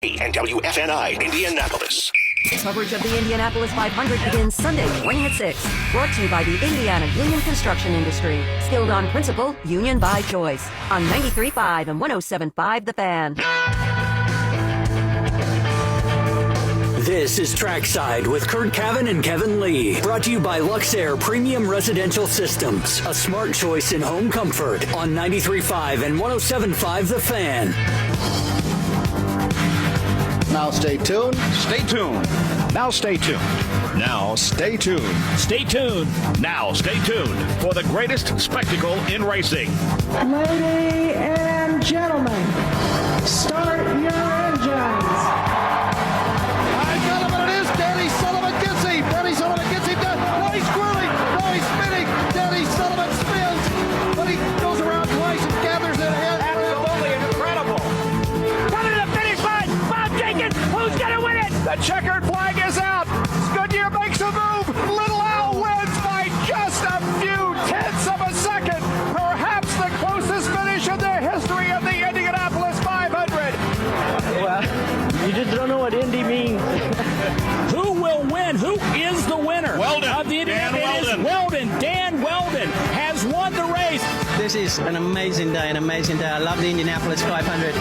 and WFNI Indianapolis. Coverage of the Indianapolis 500 begins Sunday morning at 6. Brought to you by the Indiana Union Construction Industry. Skilled on principle, union by choice. On 93.5 and 107.5 The Fan. This is Trackside with Curt, Cavin, and Kevin Lee. Brought to you by Luxair Premium Residential Systems. A smart choice in home comfort. On 93.5 and 107.5 The Fan. Now stay tuned. Stay tuned. Now stay tuned. Now stay tuned. Stay tuned. Now stay tuned for the greatest spectacle in racing. Ladies and gentlemen, start your engines. I got him, and it is Danny Sullivan gets him. Danny Sullivan gets him down. No, he's swirling. No, he's spinning. Danny Sullivan spins, but he goes around twice and gathers it ahead. Absolutely incredible. Coming to the finish line. Bob Jenkins, who's going to win it? The checkered flag is out. Goodyear makes a move. Little Al wins by just a few tenths of a second. Perhaps the closest finish in the history of the Indianapolis 500. Well, you just don't know what Indy means. Who will win? Who is the winner? Weldon. Of the Dan Weldon. Weldon. Dan Weldon has won the race. This is an amazing day, I love the Indianapolis 500.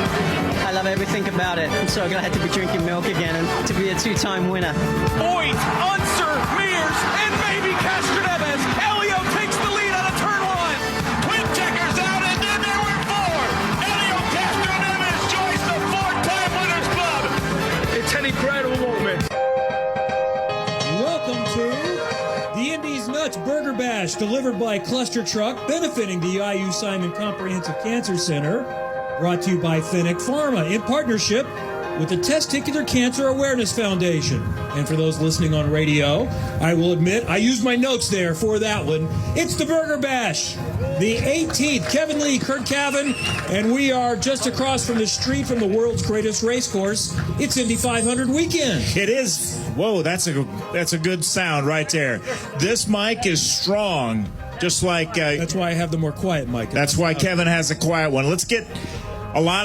I love everything about it. I'm so glad to be drinking milk again and to be a two-time winner. Boyd, Unser, Mears, and maybe Castroneves. Elio takes the lead out of turn one. Twin checkers out, and then there were four. Elio Castroneves joins the four-time winners club. It's an incredible moment. Welcome to the Indy's Nuts Burger Bash, delivered by Cluster Truck, benefiting the IU Simon Comprehensive Cancer Center. Brought to you by Fennec Pharma in partnership with the Testicular Cancer Awareness Foundation. And for those listening on radio, I will admit I used my notes there for that one. It's the Burger Bash, the 18th. Kevin Lee, Curt, Cavin, and we are just across from the street from the world's greatest race course. It's Indy 500 weekend. It is. Whoa, that's a good sound right there. This mic is strong, just like... that's why I have the more quiet mic. That's why Kevin has a quiet one. Let's get... A lot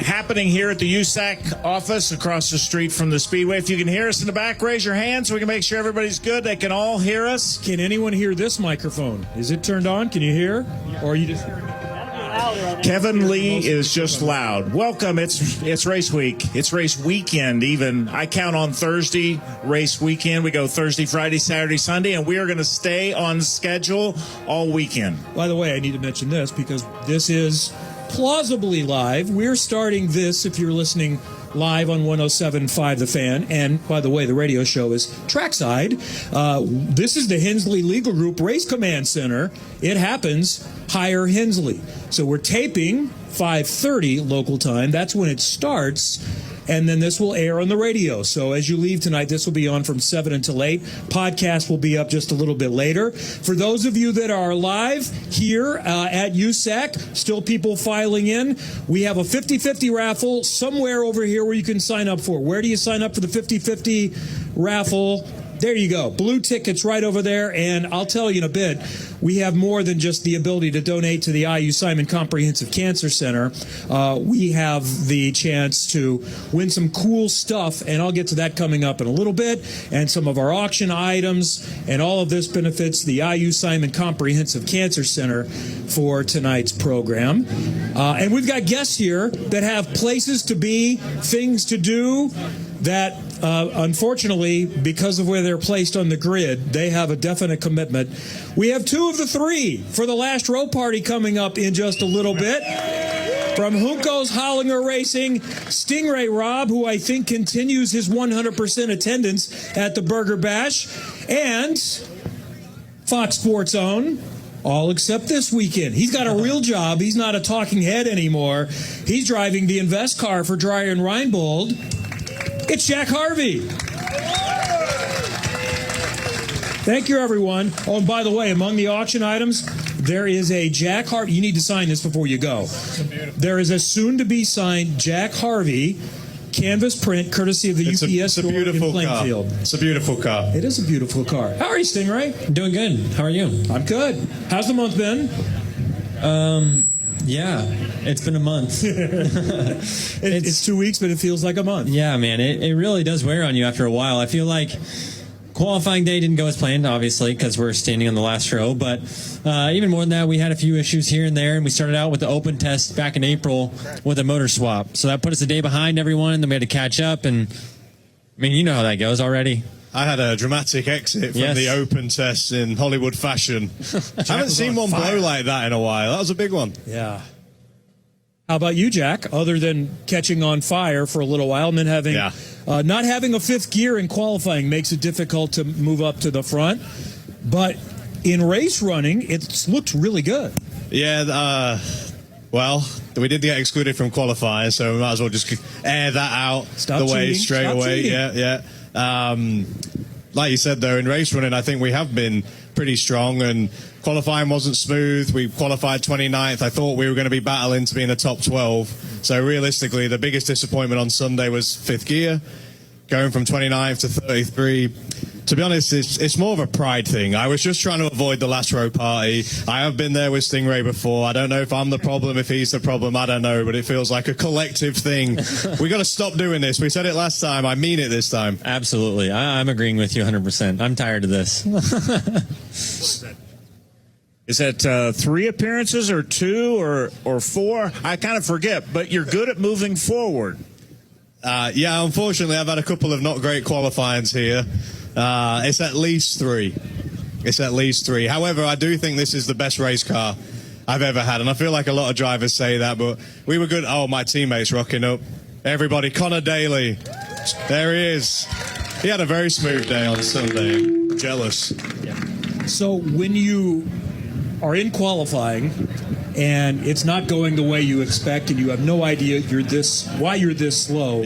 happening here at the USAC office across the street from the Speedway. If you can hear us in the back, raise your hand so we can make sure everybody's good. They can all hear us. Can anyone hear this microphone? Is it turned on? Can you hear? Or are you just hearing it? Kevin Lee is just loud. Welcome. It's race week. It's race weekend even. I count on Thursday, race weekend. We go Thursday, Friday, Saturday, Sunday, and we are going to stay on schedule all weekend. By the way, I need to mention this because this is plausibly live. We're starting this, if you're listening live on 107.5 The Fan, and by the way, the radio show is Trackside. This is the Hensley Legal Group Race Command Center. It happens, hire Hensley. So we're taping 5:30 local time. That's when it starts. And then this will air on the radio. So as you leave tonight, this will be on from 7 until 8. Podcast will be up just a little bit later. For those of you that are live here at USAC, still people filing in, we have a 50-50 raffle somewhere over here where you can sign up for. Where do you sign up for the 50-50 raffle? There you go. Blue tickets right over there. And I'll tell you in a bit, we have more than just the ability to donate to the IU Simon Comprehensive Cancer Center. We have the chance to win some cool stuff, and I'll get to that coming up in a little bit, and some of our auction items, and all of this benefits the IU Simon Comprehensive Cancer Center for tonight's program. And we've got guests here that have places to be, things to do, that unfortunately, because of where they're placed on the grid, they have a definite commitment. We have two of the three for the last row party coming up in just a little bit. From Junco's Hollinger Racing, Stingray Rob, who I think continues his 100% attendance at the Burger Bash, and Fox Sports own, all except this weekend. He's got a real job. He's not a talking head anymore. He's driving the Invest car for Dreyer and Reinbold. It's Jack Harvey. Thank you, everyone. Oh, and by the way, among the auction items, there is a Jack Harvey. You need to sign this before you go. There is a soon-to-be signed Jack Harvey canvas print, courtesy of the UPS store in Plainfield. It's a beautiful car. It is a beautiful car. How are you, Stingray? Doing good. How are you? I'm good. How's the month been? Yeah, it's been a month. It's 2 weeks, but it feels like a month. Yeah, man, it really does wear on you after a while. I feel like qualifying day didn't go as planned, obviously, because we're standing on the last row. But even more than that, we had a few issues here and there, and we started out with the open test back in April with a motor swap. So that put us a day behind everyone, and then we had to catch up. And, I mean, you know how that goes already. I had a dramatic exit from the open test in Hollywood fashion. I haven't seen one blow like that in a while. That was a big one. Yeah. How about you, Jack? Other than catching on fire for a little while and then having not having a fifth gear in qualifying makes it difficult to move up to the front. But in race running, it's looked really good. Yeah, well, we did get excluded from qualifying, so we might as well just air that out straight away. Yeah. Like you said, though, in race running, I think we have been pretty strong, and qualifying wasn't smooth. We qualified 29th. I thought we were going to be battling to be in the top 12. So realistically, the biggest disappointment on Sunday was fifth gear, going from 29th to 33. To be honest, it's more of a pride thing. I was just trying to avoid the last row party. I have been there with Stingray before. I don't know if I'm the problem, if he's the problem. I don't know, but it feels like a collective thing. We got to stop doing this. We said it last time. I mean it this time. Absolutely. I'm agreeing with you 100%. I'm tired of this. Is that 3 appearances or 2 or 4? I kind of forget, but you're good at moving forward. Yeah, unfortunately, I've had a couple of not great qualifyings here. It's at least 3. It's at least 3. However, I do think this is the best race car I've ever had, and I feel like a lot of drivers say that, but we were good. Oh, my teammates rocking up. Everybody, Connor Daly. There he is. He had a very smooth day on Sunday. Jealous. So when you are in qualifying and it's not going the way you expect and you have no idea why you're this slow,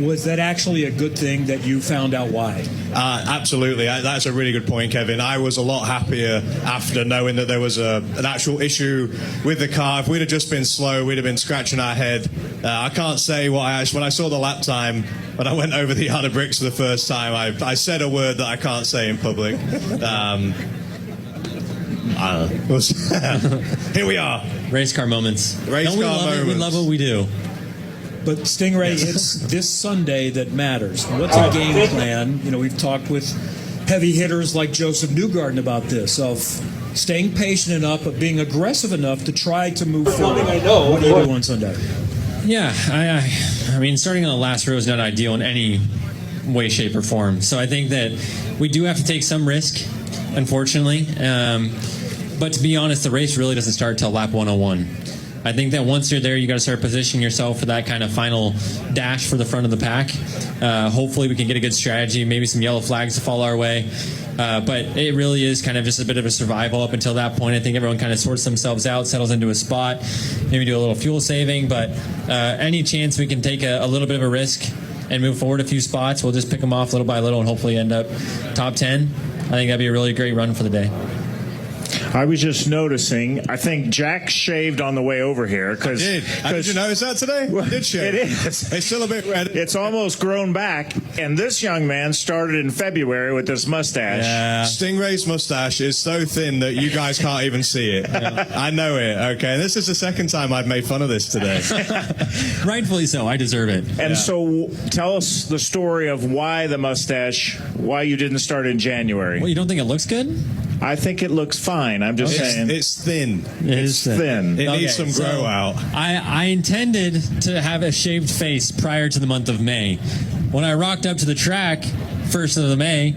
was that actually a good thing that you found out why? Absolutely. That's a really good point, Kevin. I was a lot happier after knowing that there was an actual issue with the car. If we'd have just been slow, we'd have been scratching our head. I can't say when I saw the lap time, when I went over the yard of bricks for the first time, I said a word that I can't say in public. Here we are. Race car moments. We love what we do. But Stingray, it's this Sunday that matters. What's a game plan? You know, we've talked with heavy hitters like Joseph Newgarden about this, of staying patient enough, but being aggressive enough to try to move forward. What do you do on Sunday? Yeah, I mean, starting on the last row is not ideal in any way, shape, or form. So I think that we do have to take some risk, unfortunately. But to be honest, the race really doesn't start till lap 101. I think that once you're there, you got to start positioning yourself for that kind of final dash for the front of the pack. Hopefully we can get a good strategy, maybe some yellow flags to fall our way. But it really is kind of just a bit of a survival up until that point. I think everyone kind of sorts themselves out, settles into a spot, maybe do a little fuel saving. But any chance we can take a little bit of a risk and move forward a few spots, we'll just pick them off little by little and hopefully end up top 10. I think that'd be a really great run for the day. I was just noticing, I think Jack shaved on the way over here. Did you notice that today? I did shave. It is. It's still a bit red. It's almost grown back. And this young man started in February with this mustache. Yeah. Stingray's mustache is so thin that you guys can't even see it. I know it, okay? This is the second time I've made fun of this today. Rightfully so. I deserve it. And so tell us the story of why the mustache, why you didn't start in January. Well, you don't think it looks good? I think it looks fine. I'm just saying. It's thin. It's thin. It needs some grow out. I intended to have a shaved face prior to the month of May. When I rocked up to the track, 1st of May,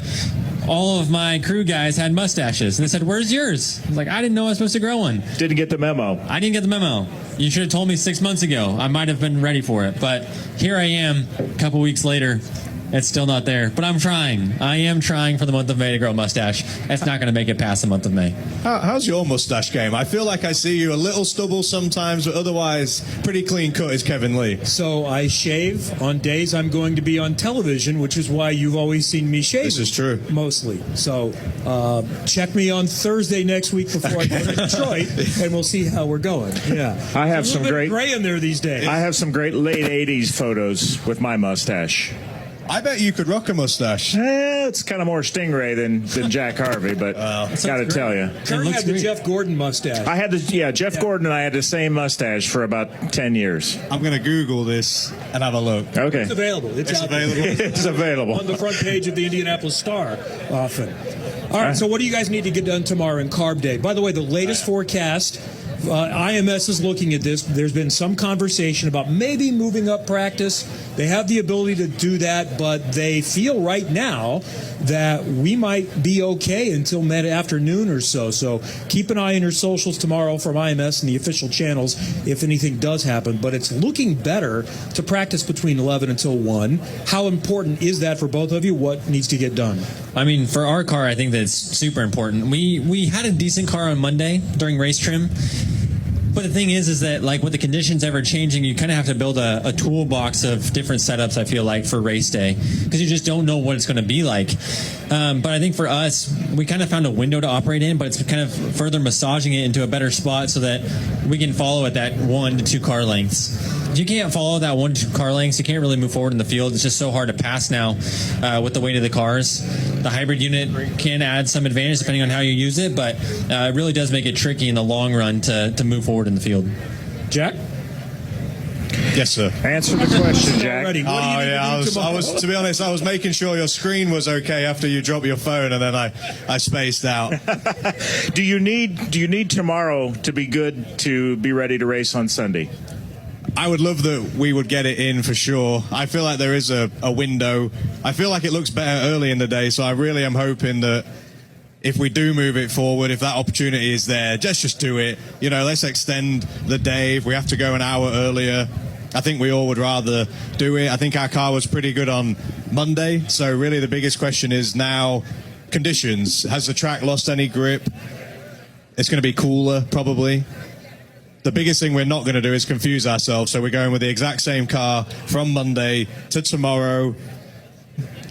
all of my crew guys had mustaches. And they said, "Where's yours?" I was like, I didn't know I was supposed to grow one. Didn't get the memo. I didn't get the memo. You should have told me 6 months ago. I might have been ready for it. But here I am, a couple weeks later. It's still not there, but I'm trying. I am trying for the month of May to grow a mustache. It's not going to make it past the month of May. How's your mustache game? I feel like I see you a little stubble sometimes, but otherwise pretty clean cut is Kevin Lee. So I shave on days I'm going to be on television, which is why you've always seen me shave. This is true. Mostly. So check me on Thursday next week before I go to Detroit, and we'll see how we're going. Yeah, I have some great gray in there these days. I have some great late '80s photos with my mustache. I bet you could rock a mustache. It's kind of more Stingray than Jack Harvey, but got to tell you. Curt had the Jeff Gordon mustache. I had Jeff Gordon and I had the same mustache for about 10 years. I'm going to Google this and have a look. Okay. It's available. It's available. It's available. On the front page of the Indianapolis Star often. All right, so what do you guys need to get done tomorrow in Carb Day? By the way, the latest forecast, IMS is looking at this. There's been some conversation about maybe moving up practice. They have the ability to do that, but they feel right now that we might be okay until mid-afternoon or so. So keep an eye on your socials tomorrow from IMS and the official channels if anything does happen. But it's looking better to practice between 11 until 1. How important is that for both of you? What needs to get done? I mean, for our car, I think that's super important. We had a decent car on Monday during race trim. But the thing is that, like, with the conditions ever changing, you kind of have to build a toolbox of different setups, I feel like, for race day, because you just don't know what it's going to be like. But I think for us, we kind of found a window to operate in, but it's kind of further massaging it into a better spot so that we can follow at that 1 to 2 car lengths. If you can't follow that 1 to 2 car lengths, you can't really move forward in the field. It's just so hard to pass now with the weight of the cars. The hybrid unit can add some advantage depending on how you use it, but it really does make it tricky in the long run to move forward in the field. Jack? Yes, sir. Answer the question, Jack. I was to be honest, I was making sure your screen was okay after you dropped your phone, and then I spaced out. Do you need tomorrow to be good to be ready to race on Sunday? I would love that we would get it in for sure. I feel like there is a window. I feel like it looks better early in the day, so I really am hoping that if we do move it forward, if that opportunity is there, just do it. You know, let's extend the day. If we have to go an hour earlier, I think we all would rather do it. I think our car was pretty good on Monday, so really the biggest question is now conditions. Has the track lost any grip? It's going to be cooler, probably. The biggest thing we're not going to do is confuse ourselves, so we're going with the exact same car from Monday to tomorrow.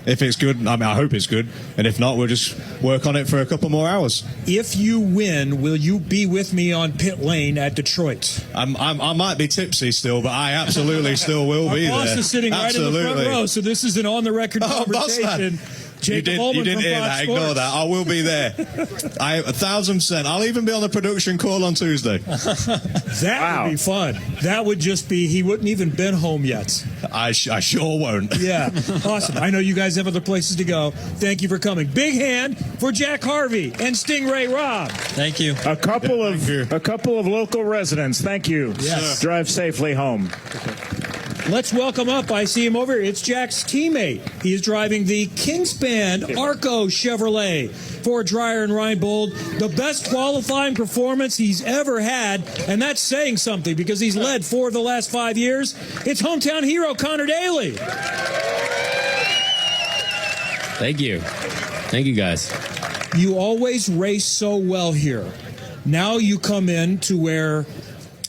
If it's good, I mean, I hope it's good, and if not, we'll just work on it for a couple more hours. If you win, will you be with me on pit lane at Detroit? I might be tipsy still, but I absolutely still will be there. Our boss is sitting right in the front row, so this is an on-the-record conversation. You didn't hear that. Ignore that. I will be there. 1,000%. I'll even be on the production call on Tuesday. That would be fun. That would just be, he wouldn't even been home yet. I sure won't. Yeah. Awesome. I know you guys have other places to go. Thank you for coming. Big hand for Jack Harvey and Stingray Rob. Thank you. A couple of local residents. Thank you. Yes. Drive safely home. Let's welcome up, I see him over here, it's Jack's teammate. He is driving the Kingspan Arco Chevrolet for Dreyer and Reinbold. The best qualifying performance he's ever had, and that's saying something because he's led 4 of the last 5 years. It's hometown hero Connor Daly. Thank you. Thank you, guys. You always race so well here. Now you come in to where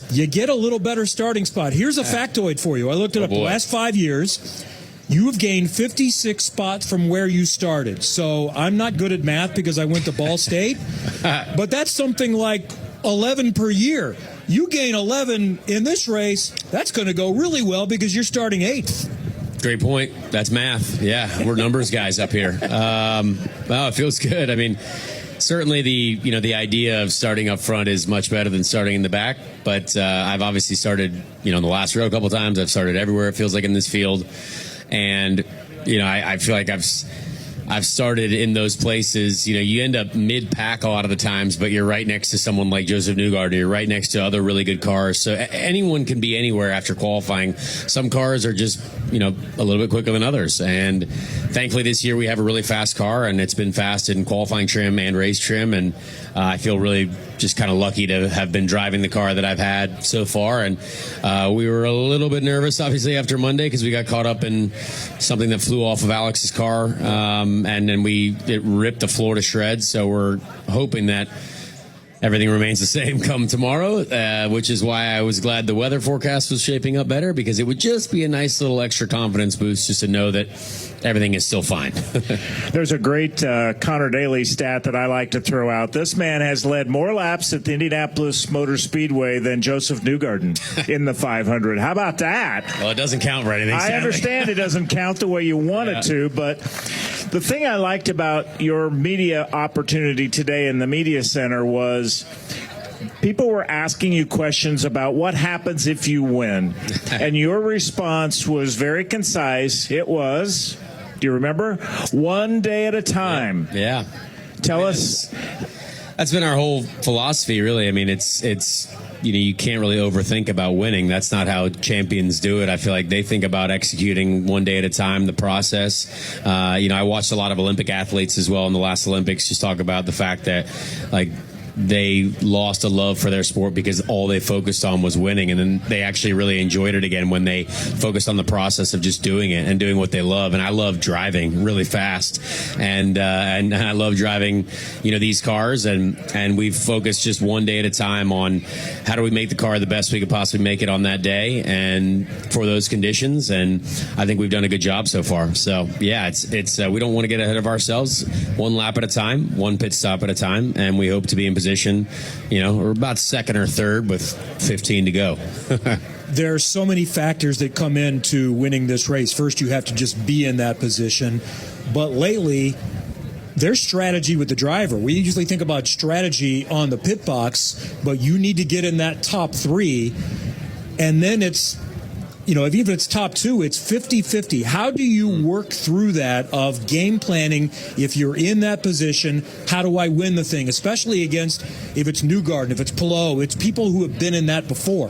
you get a little better starting spot. Here's a factoid for you. I looked it up. The last 5 years, you have gained 56 spots from where you started. So I'm not good at math because I went to Ball State, but that's something like 11 per year. You gain 11 in this race, that's going to go really well because you're starting 8th. Great point. That's math. Yeah, we're numbers guys up here. Well, it feels good. I mean, certainly the idea of starting up front is much better than starting in the back, but I've obviously started, in the last row a couple times. I've started everywhere, it feels like, in this field. And, I feel like I've started in those places. You end up mid-pack a lot of the times, but you're right next to someone like Joseph Newgarden. You're right next to other really good cars. So anyone can be anywhere after qualifying. Some cars are just, a little bit quicker than others. And thankfully this year we have a really fast car, and it's been fast in qualifying trim and race trim. And I feel really just kind of lucky to have been driving the car that I've had so far. And we were a little bit nervous, obviously, after Monday because we got caught up in something that flew off of Alex's car. And then it ripped the floor to shreds. So we're hoping that everything remains the same come tomorrow, which is why I was glad the weather forecast was shaping up better, because it would just be a nice little extra confidence boost just to know that everything is still fine. There's a great Connor Daly stat that I like to throw out. This man has led more laps at the Indianapolis Motor Speedway than Joseph Newgarden in the 500. How about that? Well, it doesn't count for anything. I understand it doesn't count the way you want it to, but the thing I liked about your media opportunity today in the media center was people were asking you questions about what happens if you win. And your response was very concise. It was, do you remember? One day at a time. Yeah. Tell us. That's been our whole philosophy, really. I mean, it's you can't really overthink about winning. That's not how champions do it. I feel like they think about executing one day at a time, the process. I watched a lot of Olympic athletes as well in the last Olympics just talk about the fact that, like, they lost a love for their sport because all they focused on was winning, and then they actually really enjoyed it again when they focused on the process of just doing it and doing what they love. And I love driving really fast, and I love driving these cars, and we've focused just one day at a time on how do we make the car the best we could possibly make it on that day and for those conditions, and I think we've done a good job so far. So yeah, it's we don't want to get ahead of ourselves. One lap at a time, one pit stop at a time, and we hope to be in position, we're about second or third with 15 to go. There are so many factors that come into winning this race. First, you have to just be in that position. But lately, there's strategy with the driver. We usually think about strategy on the pit box, but you need to get in that top three. And then it's, even if it's top two, it's 50-50. How do you work through that of game planning if you're in that position? How do I win the thing? Especially against, if it's Newgarden, if it's Palou, it's people who have been in that before.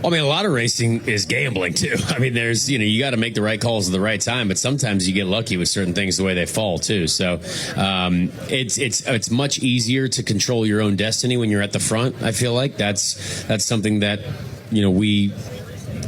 Well, I mean, a lot of racing is gambling, too. I mean, there's, you got to make the right calls at the right time, but sometimes you get lucky with certain things the way they fall, too. So it's much easier to control your own destiny when you're at the front, I feel like. That's something that, we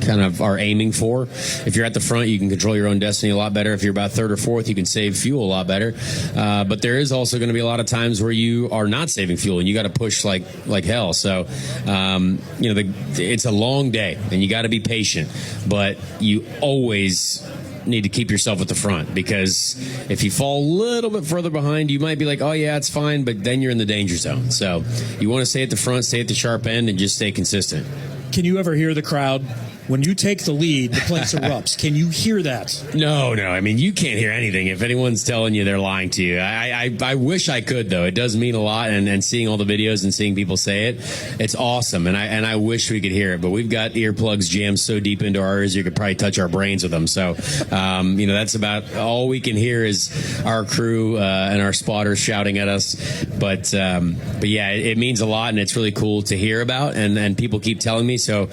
kind of are aiming for. If you're at the front, you can control your own destiny a lot better. If you're about third or fourth, you can save fuel a lot better. But there is also going to be a lot of times where you are not saving fuel and you got to push like hell. So, it's a long day and you got to be patient, but you always need to keep yourself at the front, because if you fall a little bit further behind, you might be like, oh yeah, it's fine, but then you're in the danger zone. So you want to stay at the front, stay at the sharp end, and just stay consistent. Can you ever hear the crowd? When you take the lead, the place erupts. Can you hear that? No. I mean, you can't hear anything. If anyone's telling you, they're lying to you. I wish I could, though. It does mean a lot, and seeing all the videos and seeing people say it, it's awesome. And I wish we could hear it, but we've got earplugs jammed so deep into our ears you could probably touch our brains with them. So, that's about all we can hear is our crew and our spotters shouting at us. But yeah, it means a lot, and it's really cool to hear about, and people keep telling me. So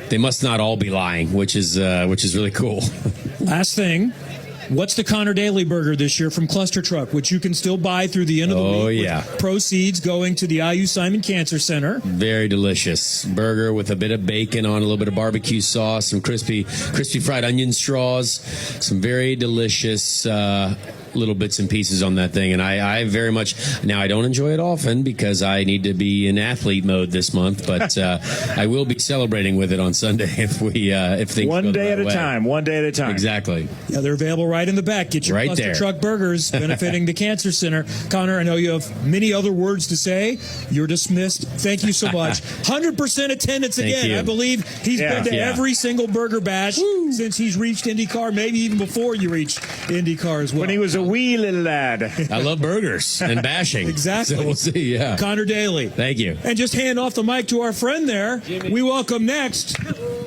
they must not all be lying, which is really cool. Last thing, what's the Connor Daly burger this year from Cluster Truck, which you can still buy through the end of the week? Oh, yeah. Proceeds going to the IU Simon Cancer Center. Very delicious burger with a bit of bacon on, a little bit of barbecue sauce, some crispy fried onion straws, some very delicious little bits and pieces on that thing. And I very much, now I don't enjoy it often because I need to be in athlete mode this month, but I will be celebrating with it on Sunday if things one go day the at right a way. time. One day at a time. Exactly. Yeah, they're available right in the back. Get your Right Cluster there. Truck burgers benefiting the Cancer Center. Connor, I know you have many other words to say. You're dismissed. Thank you so much. 100% attendance Thank again. you. I believe he's been to every single Burger Bash since he's reached IndyCar, maybe even before you reached IndyCar as well. When he was a wee little lad. I love burgers and bashing. Exactly. So we'll see, yeah. Connor Daly. Thank you. And just hand off the mic to our friend there. Jimmy. We welcome next,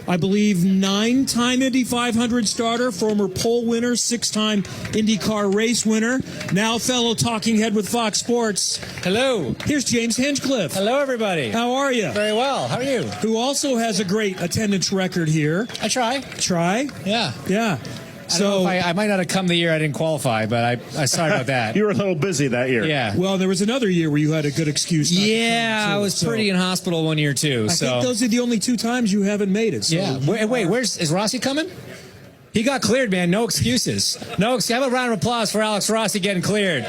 I believe, 9-time Indy 500 starter, former pole winner, 6-time IndyCar race winner, now fellow talking head with Fox Sports. Hello. Here's James Hinchcliffe. Hello, everybody. How are you? Very well. How are you? Who also has a great attendance record here. I try. Try? Yeah. Yeah. So I might not have come the year I didn't qualify, but I sorry about that. You were a little busy that year. Yeah. Well, there was another year where you had a good excuse. Not yeah, to come, I was pretty in hospital one year too. I think those are the only 2 times you haven't made it. So yeah. Wait, is Rossi coming? He got cleared, man. No excuses. No. Have a round of applause for Alex Rossi getting cleared.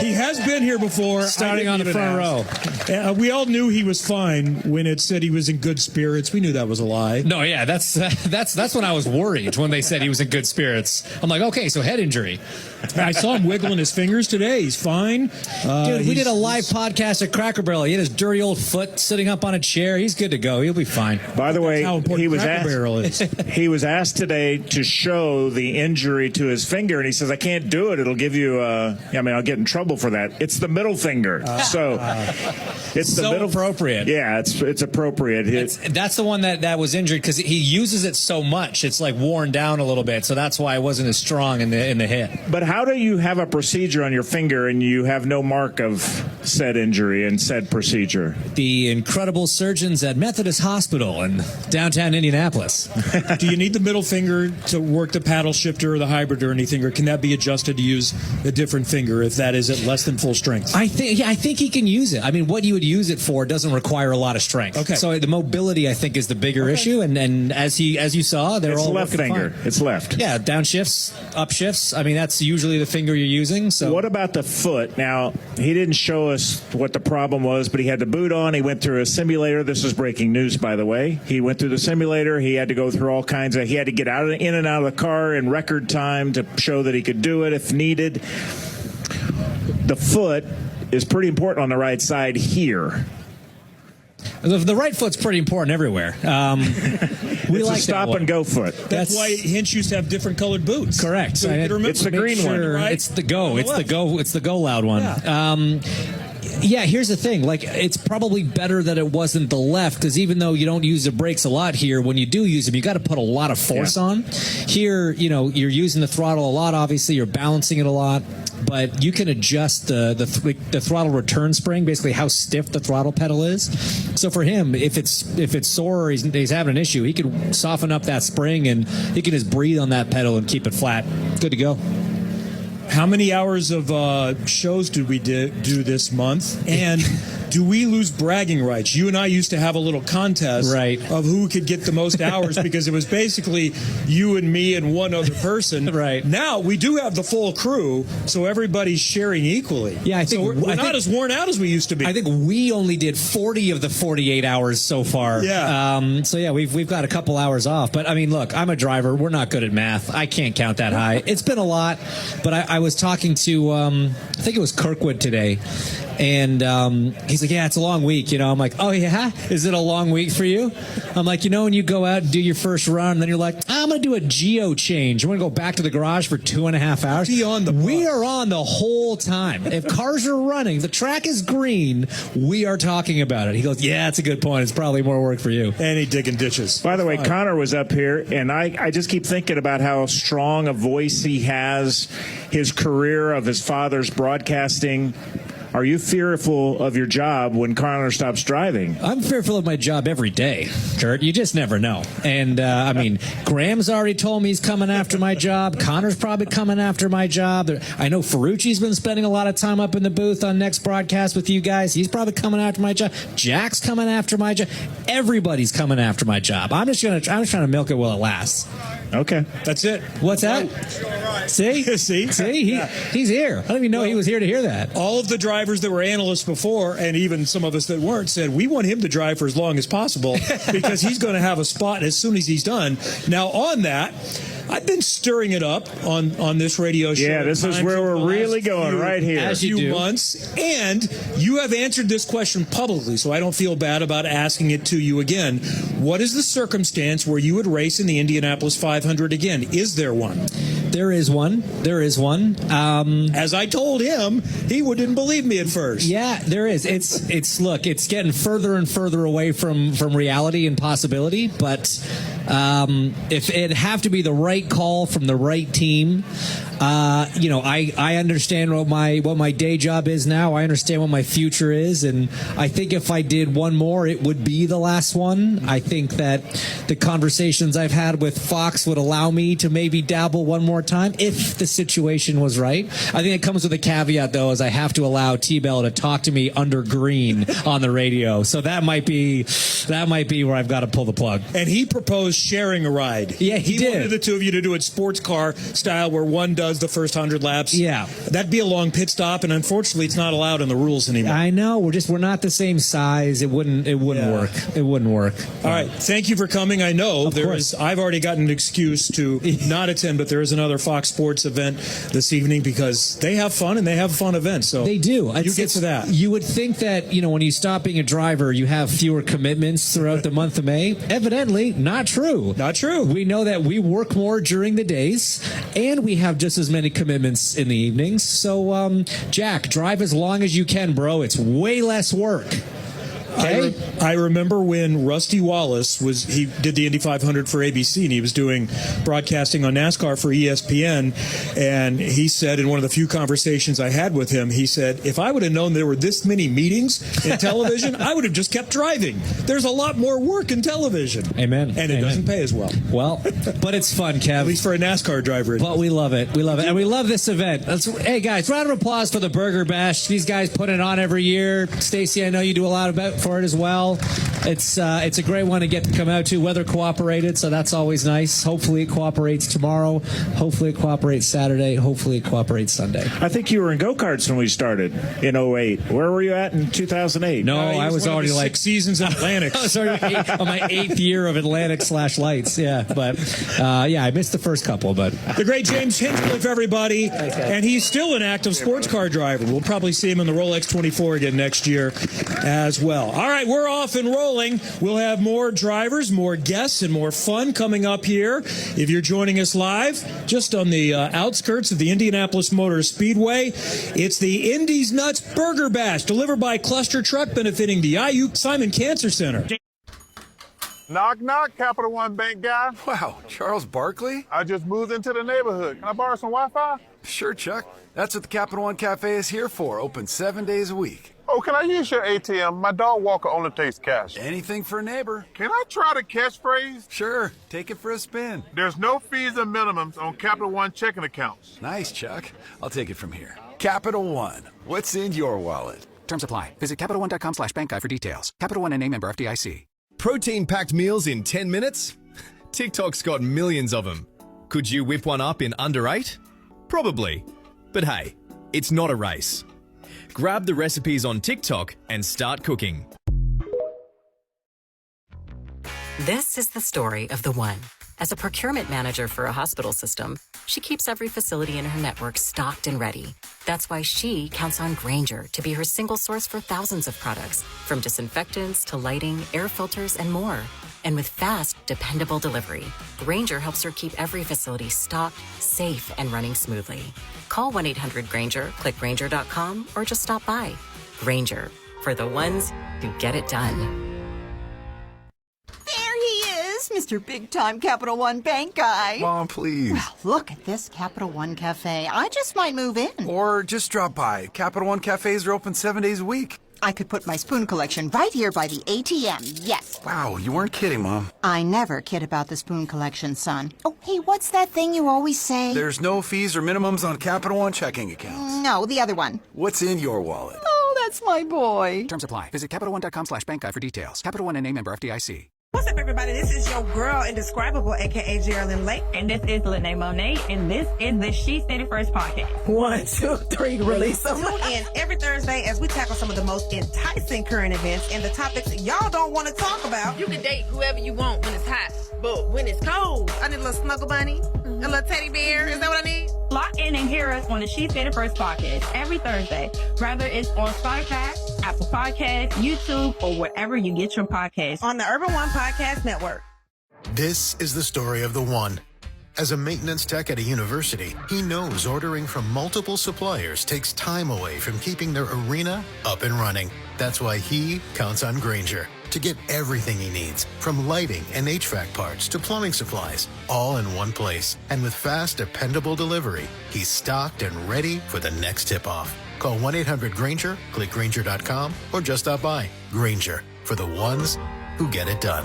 He has been here before. Starting on the front row. We all knew he was fine when it said he was in good spirits. We knew that was a lie. No, yeah, that's when I was worried when they said he was in good spirits. I'm like, okay, so head injury. I saw him wiggling his fingers today. He's fine. Dude, we did a live podcast at Cracker Barrel. He had his dirty old foot sitting up on a chair. He's good to go. He'll be fine. By the way, how important he was Cracker Barrel is. he was asked today to show the injury to his finger, and he says, "I can't do it. It'll give you. I'll get in trouble for that. It's the middle finger, so it's the middle appropriate. Yeah, it's appropriate. That's the one that was injured because he uses it so much. It's like worn down a little bit, so that's why it wasn't as strong in the hit. But how do you have a procedure on your finger and you have no mark of said injury and said procedure? The incredible surgeons at Methodist Hospital in downtown Indianapolis. Do you need the middle finger to work the paddle shifter or the hybrid or anything, or can that be adjusted to use a different finger if that is at less than full strength? I think he can use it. I mean, what you would use it for doesn't require a lot of strength. Okay. So the mobility, I think, is the bigger issue. And as you saw, they're all left finger. Fine. It's left. Yeah, down shifts, up shifts. I mean, that's usually the finger you're using. So what about the foot? Now, he didn't show us what the problem was, but he had the boot on. He went through a simulator. This is breaking news, by the way. He went through the simulator. He had to go through all kinds of. He had to get in and out of the car in record time to show that he could do it if needed. The foot is pretty important on the right side here. The right foot's pretty important everywhere. It's like a stop and go foot. That's why Hinch used to have different colored boots. Correct. So it's the green one, right? It's the go. It's the go. It's the go loud one. Yeah. Yeah, here's the thing. Like, it's probably better that it wasn't the left, because even though you don't use the brakes a lot here, when you do use them, you got to put a lot of force on. Here, you're using the throttle a lot. Obviously, you're balancing it a lot, but you can adjust the throttle return spring, basically how stiff the throttle pedal is. So for him, if it's sore or he's having an issue, he can soften up that spring and he can just breathe on that pedal and keep it flat. Good to go. How many hours of shows did we do this month? And do we lose bragging rights? You and I used to have a little contest of who could get the most hours because it was basically you and me and one other person. Right. Now we do have the full crew, so everybody's sharing equally. Yeah, I think so we're not as worn out as we used to be. I think we only did 40 of the 48 hours so far. Yeah. So yeah, we've got a couple hours off. But I mean, look, I'm a driver. We're not good at math. I can't count that high. It's been a lot, but I was talking to I think it was Kirkwood today, and he's like, yeah, it's a long week, I'm like, oh yeah, is it a long week for you? I'm like, when you go out and do your first run, and then you're like, I'm gonna do a geo change. I'm gonna go back to the garage for 2.5 hours. We are on the whole time. If cars are running, the track is green, we are talking about it. He goes, yeah, that's a good point. It's probably more work for you. And he digging ditches. By the way, Connor was up here, and I just keep thinking about how strong a voice he has, his career of his father's broadcasting. Are you fearful of your job when Connor stops driving? I'm fearful of my job every day, Curt. You just never know. And, I mean, Graham's already told me he's coming after my job. Connor's probably coming after my job. I know Ferrucci's been spending a lot of time up in the booth on next broadcast with you guys. He's probably coming after my job. Jack's coming after my job. Everybody's coming after my job. I'm just trying to milk it while it lasts. Okay. That's it. What's that? See? He's here. I don't even know he was here to hear that. All of the drivers that were analysts before, and even some of us that weren't, said we want him to drive for as long as possible because he's going to have a spot as soon as he's done. Now, on that, I've been stirring it up on this radio show. Yeah, this is where we're really going, right here. A few months, and you have answered this question publicly, so I don't feel bad about asking it to you again. What is the circumstance where you would race in the Indianapolis 500 again? Is there one? There is one. As I told him, he didn't believe me at first. Yeah, there is. It's getting further and further away from reality and possibility. But if it'd have to be the right call from the right team, I understand what my day job is now. I understand what my future is, and I think if I did one more, it would be the last one. I think that the conversations I've had with Fox would allow me to maybe dabble one more time if the situation was right. I think it comes with a caveat, though, is I have to allow T-Bell to talk to me under green on the radio. So that might be where I've got to pull the plug. And he proposed sharing a ride. Yeah, he did. Wanted the two of you to do it sports car style, where one does does the first 100 laps. Yeah. That'd be a long pit stop, and unfortunately, it's not allowed in the rules anymore. I know. We're not the same size. It wouldn't work. It wouldn't work. All right. Thank you for coming. I know I've already gotten an excuse to not attend, but there is another Fox Sports event this evening because they have fun and they have a fun event. So they do. You get to that. You would think that, when you stop being a driver, you have fewer commitments throughout the month of May. Evidently, not true. Not true. We know that we work more during the days, and we have just as many commitments in the evenings. So, Jack, drive as long as you can, bro. It's way less work. Okay. I remember when Rusty Wallace he did the Indy 500 for ABC, and he was doing broadcasting on NASCAR for ESPN, and he said in one of the few conversations I had with him, he said, if I would have known there were this many meetings in television, I would have just kept driving. There's a lot more work in television. Amen. And it doesn't pay as well. Well, but it's fun, Kev. At least for a NASCAR driver. But we love it. We love it. And we love this event. Hey, guys, round of applause for the Burger Bash. These guys put it on every year. Stacy, I know you do a lot for it as well. It's a great one to get to come out to. Weather cooperated, so that's always nice. Hopefully it cooperates tomorrow. Hopefully it cooperates Saturday. Hopefully it cooperates Sunday. I think you were in go-karts when we started in 08. Where were you at in 2008? No, I was already 6 seasons in Atlantic. I was already on my 8th year of Atlantic/lights. Yeah, but I missed the first couple. But the great James Hinchcliffe, everybody, and he's still an active sports car driver. We'll probably see him in the Rolex 24 again next year as well. All right, we're off and rolling. We'll have more drivers, more guests, and more fun coming up here. If you're joining us live, just on the outskirts of the Indianapolis Motor Speedway, it's the Indy's Nuts Burger Bash, delivered by Cluster Truck, benefiting the IU Simon Cancer Center. Knock, knock, Capital One Bank guy. Wow, Charles Barkley? I just moved into the neighborhood. Can I borrow some Wi-Fi? Sure, Chuck. That's what the Capital One Cafe is here for, open 7 days a week. Oh, can I use your ATM? My dog walker only takes cash. Anything for a neighbor. Can I try the catchphrase? Sure, take it for a spin. There's no fees and minimums on Capital One checking accounts. Nice, Chuck. I'll take it from here. Capital One, what's in your wallet? Terms apply. Visit CapitalOne.com/bank guide for details. Capital One and a member FDIC. Protein-packed meals in 10 minutes? TikTok's got millions of them. Could you whip one up in under 8? Probably. But hey, it's not a race. Grab the recipes on TikTok and start cooking. This is the story of the one. As a procurement manager for a hospital system, she keeps every facility in her network stocked and ready. That's why she counts on Grainger to be her single source for thousands of products, from disinfectants to lighting, air filters, and more. And with fast, dependable delivery, Grainger helps her keep every facility stocked, safe, and running smoothly. Call 1-800-GRAINGER, click Grainger.com, or just stop by. Grainger, for the ones who get it done. There he is, Mr. Big-Time Capital One Bank guy. Mom, please. Well, look at this Capital One Cafe. I just might move in. Or just drop by. Capital One Cafes are open 7 days a week. I could put my spoon collection right here by the ATM, yes. Wow, you weren't kidding, Mom. I never kid about the spoon collection, son. Oh, hey, what's that thing you always say? There's no fees or minimums on Capital One checking accounts. No, the other one. What's in your wallet? Oh, that's my boy. Terms apply. Visit CapitalOne.com/bank guide for details. Capital One and a member FDIC. What's up, everybody? This is your girl, Indescribable, a.k.a. Geraldine Lake. And this is Lene Monet, and this is the She Said It First podcast. 1, 2, 3, release them. Tune in every Thursday as we tackle some of the most enticing current events and the topics y'all don't want to talk about. You can date whoever you want when it's hot, but when it's cold, I need a little snuggle bunny, a little teddy bear. Is that what I need? Lock in and hear us on the She Said It First podcast every Thursday, whether it's on Spotify, Apple Podcasts, YouTube, or wherever you get your podcasts. On the Urban One Podcast Network. This is the story of the one. As a maintenance tech at a university, he knows ordering from multiple suppliers takes time away from keeping their arena up and running. That's why he counts on Grainger to get everything he needs, from lighting and HVAC parts to plumbing supplies, all in one place. And with fast, dependable delivery, he's stocked and ready for the next tip-off. Call 1-800-GRAINGER, click Grainger.com, or just stop by. Grainger, for the ones who get it done.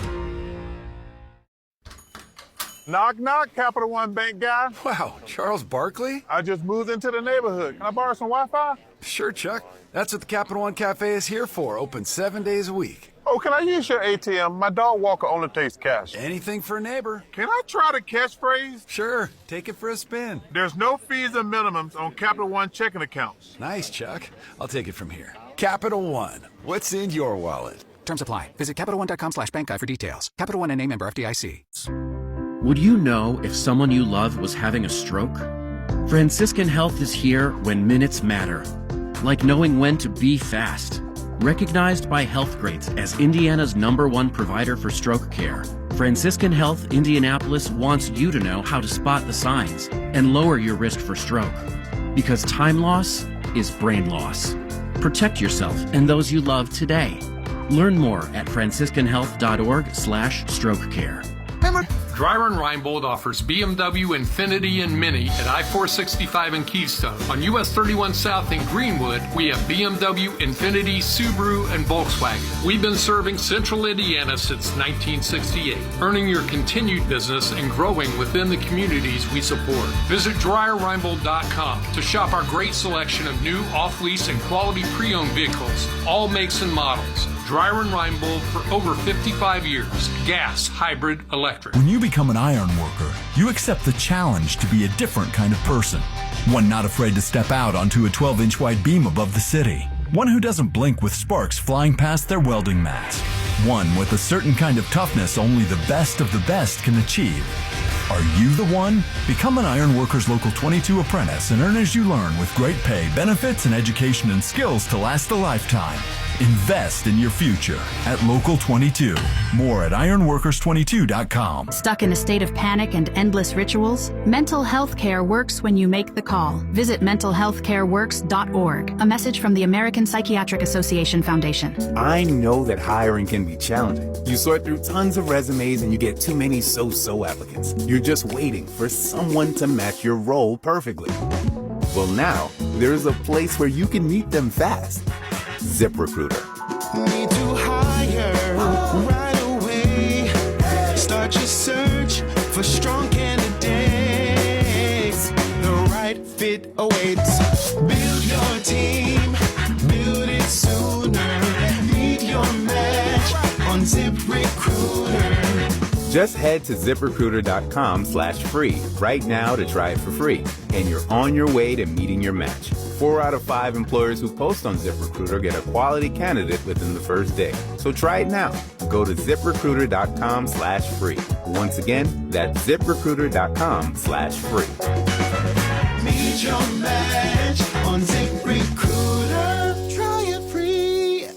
Knock, knock, Capital One Bank guy. Wow, Charles Barkley? I just moved into the neighborhood. Can I borrow some Wi-Fi? Sure, Chuck. That's what the Capital One Cafe is here for. Open 7 days a week. Oh, can I use your ATM? My dog walker only takes cash. Anything for a neighbor. Can I try the catchphrase? Sure. Take it for a spin. There's no fees and minimums on Capital One checking accounts. Nice, Chuck. I'll take it from here. Capital One. What's in your wallet? Terms apply. Visit CapitalOne.com/bankguide for details. Capital One NA, member FDIC. Would you know if someone you love was having a stroke? Franciscan Health is here when minutes matter. Like knowing when to be fast. Recognized by Healthgrades as Indiana's #1 provider for stroke care, Franciscan Health Indianapolis wants you to know how to spot the signs and lower your risk for stroke. Because time loss is brain loss. Protect yourself and those you love today. Learn more at franciscanhealth.org/strokecare. Dry Run Reinbold offers BMW, Infiniti, and Mini at I-465 in Keystone. On US 31 South in Greenwood, we have BMW, Infiniti, Subaru, and Volkswagen. We've been serving Central Indiana since 1968, earning your continued business and growing within the communities we support. Visit DryerReinbold.com to shop our great selection of new, off-lease, and quality pre-owned vehicles, all makes and models. Dryer and Reinbold for over 55 years. Gas, hybrid, electric. When you become an iron worker, you accept the challenge to be a different kind of person. One not afraid to step out onto a 12-inch wide beam above the city. One who doesn't blink with sparks flying past their welding mats. One with a certain kind of toughness only the best of the best can achieve. Are you the one? Become an Iron Workers Local 22 apprentice and earn as you learn with great pay, benefits, and education and skills to last a lifetime. Invest in your future at Local 22. More at ironworkers22.com. Stuck in a state of panic and endless rituals? Mental health care works when you make the call. Visit mentalhealthcareworks.org. A message from the American Psychiatric Association Foundation. I know that hiring can be challenging. You sort through tons of resumes and you get too many so-so applicants. You're just waiting for someone to match your role perfectly. Well, now there's a place where you can meet them fast. ZipRecruiter. Need to hire right away. Start your search for strong candidates. The right fit awaits. Build your team, build it sooner. Meet your match on ZipRecruiter. Just head to ZipRecruiter.com/free right now to try it for free, and you're on your way to meeting your match. 4 out of 5 employers who post on ZipRecruiter get a quality candidate within the first day. So try it now. Go to ZipRecruiter.com/free. Once again, that's ZipRecruiter.com/free. Meet your match on ZipRecruiter. Try it free.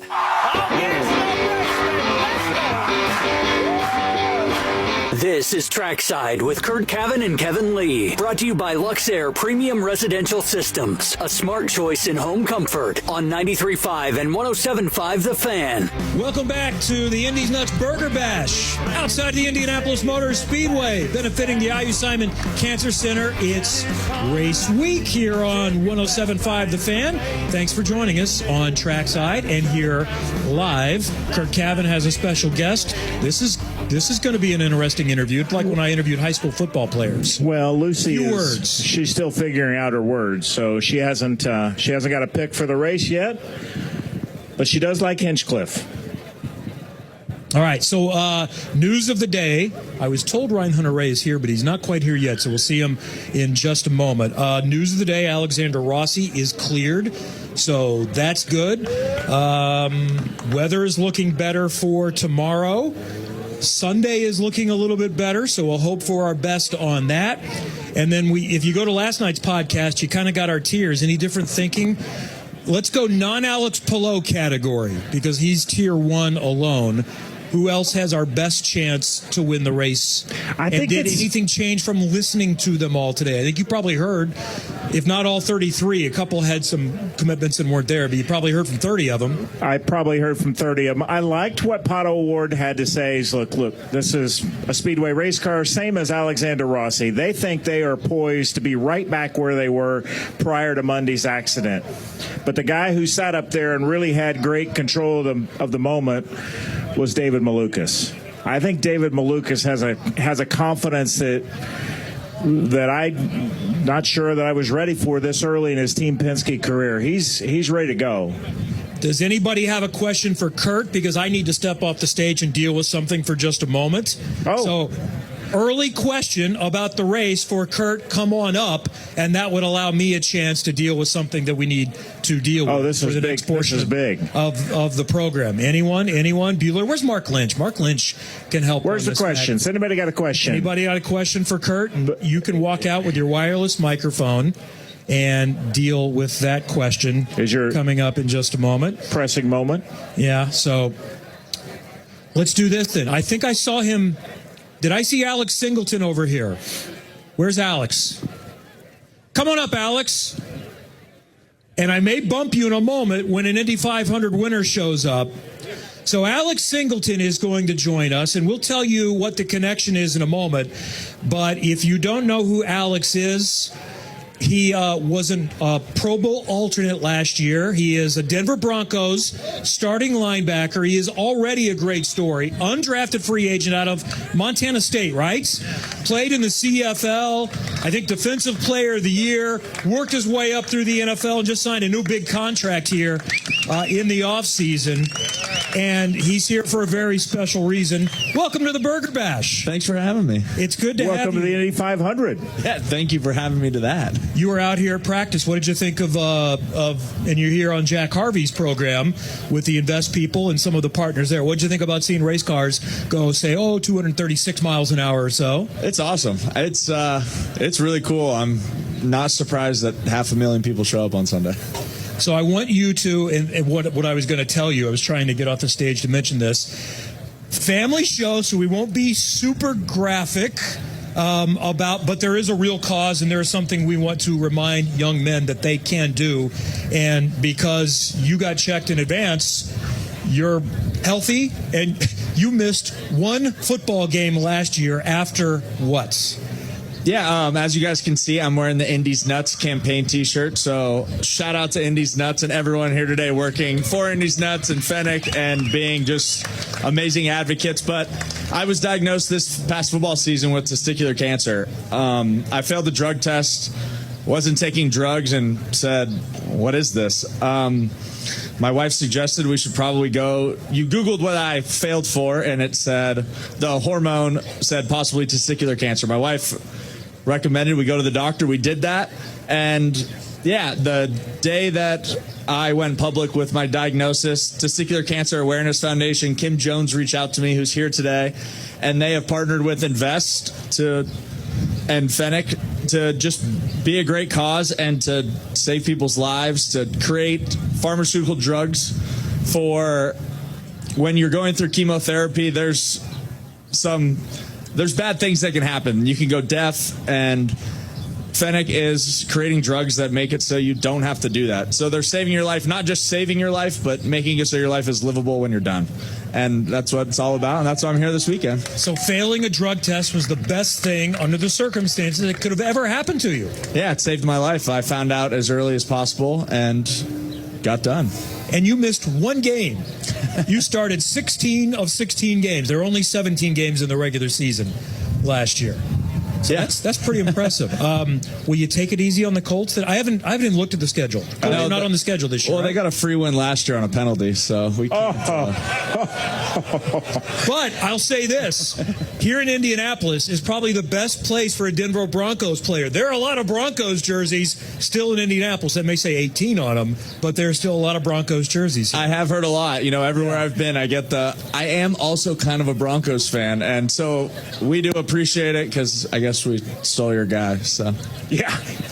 This is Trackside with Curt, Cavin, and Kevin Lee. Brought to you by Luxair Premium Residential Systems. A smart choice in home comfort on 93.5 and 107.5 The Fan. Welcome back to the Indy's Nuts Burger Bash outside the Indianapolis Motor Speedway, benefiting the I.U. Simon Cancer Center. It's race week here on 107.5 The Fan. Thanks for joining us on Trackside and here live. Curt Cavin has a special guest. This is going to be an interesting interview. It's like when I interviewed high school football players. Well, Lucy she's still figuring out her words, so she hasn't got a pick for the race yet, but she does like Hinchcliffe. All right, so news of the day. I was told Ryan Hunter-Reay is here, but he's not quite here yet, so we'll see him in just a moment. News of the day, Alexander Rossi is cleared, so that's good. Weather is looking better for tomorrow. Sunday is looking a little bit better, so we'll hope for our best on that. And then if you go to last night's podcast, you kind of got our tiers. Any different thinking? Let's go non-Alex Palou category because he's tier 1 alone. Who else has our best chance to win the race? Did anything change from listening to them all today? I think you probably heard, if not all 33, a couple had some commitments and weren't there, but you probably heard from 30 of them. I probably heard from 30 of them. I liked what Pato O'Ward had to say. Is look, this is a Speedway race car, same as Alexander Rossi. They think they are poised to be right back where they were prior to Monday's accident. But the guy who sat up there and really had great control of the moment was David Malukas. I think David Malukas has a confidence that I'm not sure that I was ready for this early in his Team Penske career. He's ready to go. Does anybody have a question for Curt? Because I need to step off the stage and deal with something for just a moment. Oh. So, early question about the race for Curt. Come on up, and that would allow me a chance to deal with something that we need to deal with. Oh, this for is the big. next portion This is big of the program. Anyone? Bueller? Where's Mark Lynch? Mark Lynch can help. Where's the questions? Anybody got a question? Anybody got a question for Curt? You can walk out with your wireless microphone and deal with that question. Is your coming up in just a moment? Pressing moment. Yeah. So let's do this then. I think I saw him. Did I see Alex Singleton over here? Where's Alex? Come on up, Alex. And I may bump you in a moment when an Indy 500 winner shows up. So Alex Singleton is going to join us, and we'll tell you what the connection is in a moment. But if you don't know who Alex is, he was a Pro Bowl alternate last year. He is a Denver Broncos starting linebacker. He is already a great story. Undrafted free agent out of Montana State, right? Played in the CFL. I think Defensive Player of the Year. Worked his way up through the NFL and just signed a new big contract here in the offseason. And he's here for a very special reason. Welcome to the Burger Bash. Thanks for having me. It's good to have you. Welcome to the Indy 500. Yeah, thank you for having me to that. You were out here at practice. What did you think of and you're here on Jack Harvey's program with the Invest people and some of the partners there. What did you think about seeing race cars go, say, 236 miles an hour or so? It's awesome. It's really cool. I'm not surprised that 500,000 people show up on Sunday. So I want you to, and what I was going to tell you, I was trying to get off the stage to mention this. Family show, so we won't be super graphic but there is a real cause, and there is something we want to remind young men that they can do. And because you got checked in advance, you're healthy, and you missed one football game last year after what? Yeah, as you guys can see, I'm wearing the Indy's Nuts campaign t-shirt. So shout out to Indy's Nuts and everyone here today working for Indy's Nuts and Fennec and being just amazing advocates. But I was diagnosed this past football season with testicular cancer. I failed the drug test, wasn't taking drugs, and said, what is this? My wife suggested we should probably go. You Googled what I failed for, and it said, the hormone said possibly testicular cancer. My wife recommended we go to the doctor. We did that. And yeah, the day that I went public with my diagnosis, Testicular Cancer Awareness Foundation, Kim Jones reached out to me, who's here today, and they have partnered with Invest and Fennec to just be a great cause and to save people's lives, to create pharmaceutical drugs for when you're going through chemotherapy. There's bad things that can happen. You can go deaf, and Fennec is creating drugs that make it so you don't have to do that. So they're saving your life, not just saving your life, but making it so your life is livable when you're done. And that's what it's all about, and that's why I'm here this weekend. So failing a drug test was the best thing under the circumstances that could have ever happened to you. Yeah, it saved my life. I found out as early as possible and got done. And you missed one game. You started 16 of 16 games. There were only 17 games in the regular season last year. So yeah, that's pretty impressive. Will you take it easy on the Colts? I haven't even looked at the schedule. They're not on the schedule this year. Well, right? They got a free win last year on a penalty, so we can't. But I'll say this: here in Indianapolis is probably the best place for a Denver Broncos player. There are a lot of Broncos jerseys still in Indianapolis that may say 18 on them, but there's still a lot of Broncos jerseys here. I have heard a lot. Everywhere I've been, I am also kind of a Broncos fan, and so we do appreciate it because I guess we stole your guy. So yeah.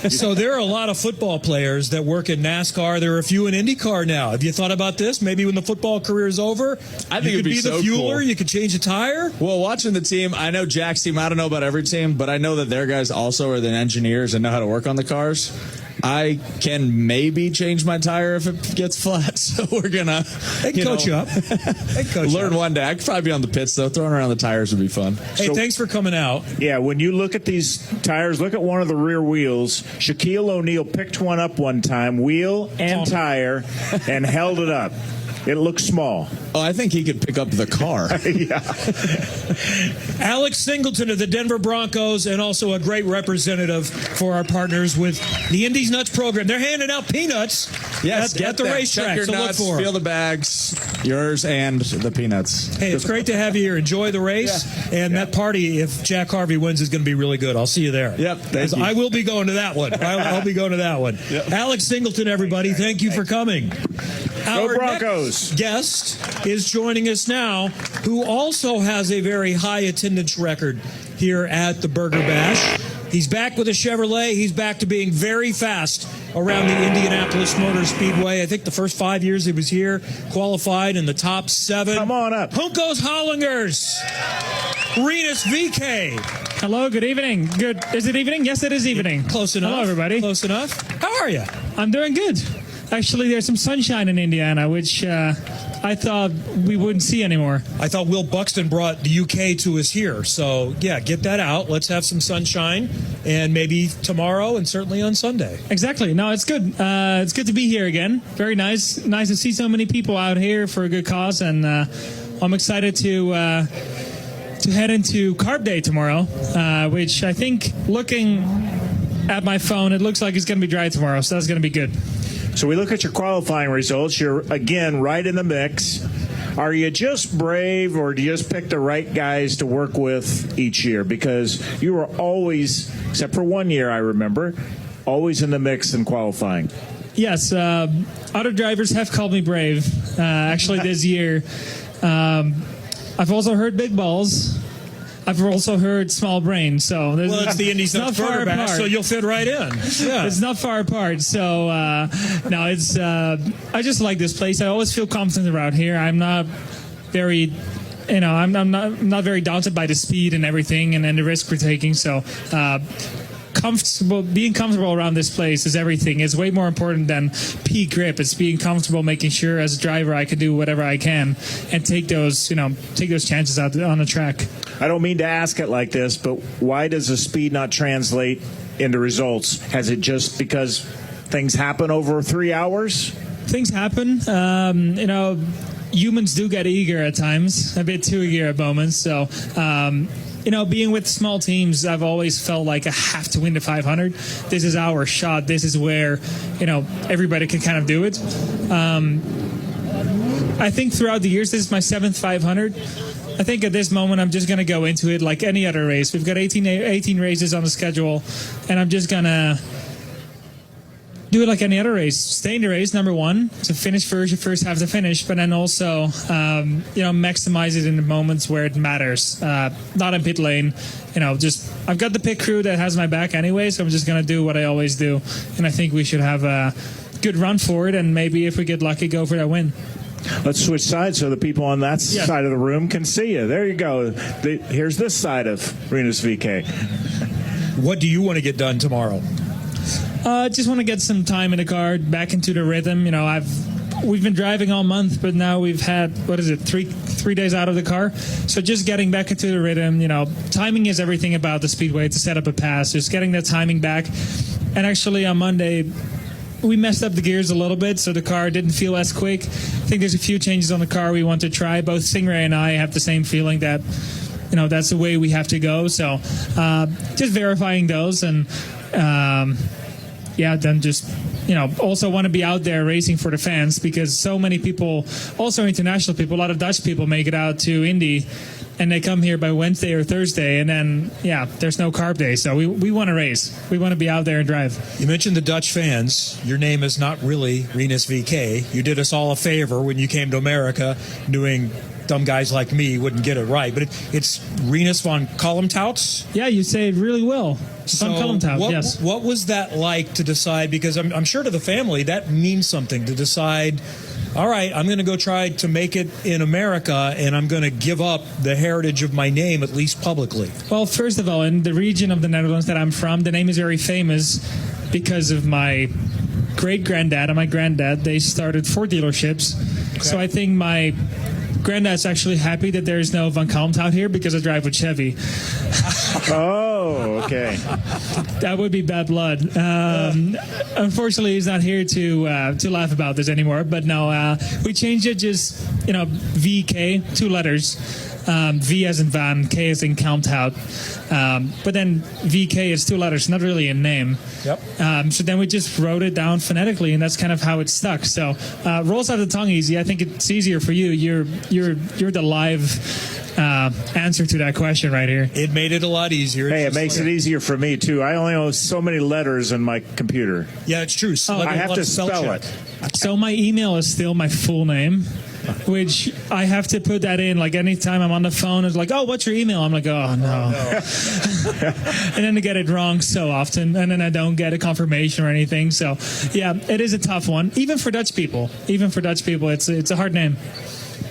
So there are a lot of football players that work in NASCAR. There are a few in IndyCar now. Have you thought about this? Maybe when the football career is over, I think it'd be the so fueler. Cool. You could change a tire. Well, watching the team, I know Jack's team. I don't know about every team, but I know that their guys also are the engineers and know how to work on the cars. I can maybe change my tire if it gets flat, so we're gonna coach you up. Learn one day. I could probably be on the pits though. Throwing around the tires would be fun. Hey, thanks for coming out. Yeah, when you look at these tires, look at one of the rear wheels. Shaquille O'Neal picked one up one time, wheel and tire, and held it up. It looks small. Oh, I think he could pick up the car. Yeah. Alex Singleton of the Denver Broncos, and also a great representative for our partners with the Indy's Nuts program. They're handing out peanuts at the racetrack, so look for feel the bags, yours and the peanuts. Hey, it's great to have you here. Enjoy the race, and that party, if Jack Harvey wins, is going to be really good. I'll see you there. Yep, thank you. I will be going to that one. I'll be going to that one. Yep. Alex Singleton, everybody, thank you for coming. Go Broncos. Next guest is joining us now, who also has a very high attendance record here at the Burger Bash. He's back with a Chevrolet. He's back to being very fast around the Indianapolis Motor Speedway. I think the first 5 years he was here, qualified in the top 7. Come on up. Juncos Hollingers. Renus VK. Hello, good evening. Good. Is it evening? Yes, it is evening. Close enough. Hello, everybody. Close enough. How are you? I'm doing good. Actually, there's some sunshine in Indiana, which I thought we wouldn't see anymore. I thought Will Buxton brought the UK to us here. So, yeah, get that out. Let's have some sunshine, and maybe tomorrow and certainly on Sunday. Exactly. No, it's good. It's good to be here again. Very nice. Nice to see so many people out here for a good cause, and I'm excited to head into Carb Day tomorrow, which I think, looking at my phone, it looks like it's going to be dry tomorrow, so that's going to be good. So we look at your qualifying results. You're, again, right in the mix. Are you just brave, or do you just pick the right guys to work with each year? Because you were always, except for 1 year, I remember, always in the mix in qualifying. Yes, other drivers have called me brave. Actually, this year, I've also heard big balls. I've also heard small brain. So it's the Indy's Nuts Burger Bash, so you'll fit right in. Yeah. It's not far apart. So no, it's. I just like this place. I always feel confident around here. I'm not very. I'm not very daunted by the speed and everything, and then the risk we're taking. So. Being comfortable around this place is everything. It's way more important than peak grip. It's being comfortable, making sure as a driver I can do whatever I can and take those chances out on the track. I don't mean to ask it like this, but why does the speed not translate into results? Has it just because things happen over 3 hours? Things happen. Humans do get eager at times, a bit too eager at moments. So. Being with small teams, I've always felt like I have to win the 500. This is our shot. This is where, everybody can kind of do it. I think throughout the years, this is my 7th 500. I think at this moment, I'm just going to go into it like any other race. We've got 18 races on the schedule, and I'm just going to do it like any other race. Stay in the race, number one, to finish first, you first have to finish, but then also, maximize it in the moments where it matters. Not in pit lane, I've got the pit crew that has my back anyway, so I'm just going to do what I always do. And I think we should have a good run for it, and maybe if we get lucky, go for that win. Let's switch sides so the people on that side of the room can see you. There you go. Here's this side of Renus VK. What do you want to get done tomorrow? Just want to get some time in the car, back into the rhythm. We've been driving all month, but now we've had, three days out of the car. So just getting back into the rhythm. Timing is everything about the speedway to set up a pass. Just getting that timing back. And actually on Monday, we messed up the gears a little bit, so the car didn't feel as quick. I think there's a few changes on the car we want to try. Both Stingray and I have the same feeling that, that's the way we have to go. So just verifying those and... then just, also want to be out there racing for the fans, because so many people, also international people, a lot of Dutch people make it out to Indy and they come here by Wednesday or Thursday, and then, there's no carb day. So we want to race. We want to be out there and drive. You mentioned the Dutch fans. Your name is not really Renus VK. You did us all a favor when you came to America doing... Dumb guys like me wouldn't get it right, but it's Renus von Kalmtouts. Yeah, you say it really well. Von Kalmtouts, yes. What was that like to decide? Because I'm sure to the family that means something to decide. All right, I'm going to go try to make it in America, and I'm going to give up the heritage of my name, at least publicly. Well, first of all, in the region of the Netherlands that I'm from, the name is very famous because of my great-granddad and my granddad. They started Ford dealerships. Okay. So I think my granddad's actually happy that there's no Von Kalmthout here because I drive with Chevy. Oh, okay. That would be bad blood. Unfortunately, he's not here to laugh about this anymore. But no, we changed it just, VK, 2 letters. V as in van, K as in count out. But then VK is 2 letters, not really a name. Yep. So then we just wrote it down phonetically, and that's kind of how it stuck. So rolls off the tongue easy. I think it's easier for you. You're the live answer to that question right here. It made it a lot easier. Hey, it makes it easier for me, too. I only know so many letters in my computer. Yeah, it's true. So I have to spell it. So my email is still my full name, which I have to put that in. Like anytime I'm on the phone, it's like, oh, what's your email? I'm like, oh, no. And then I get it wrong so often, and then I don't get a confirmation or anything. So, yeah, it is a tough one, even for Dutch people. It's a hard name.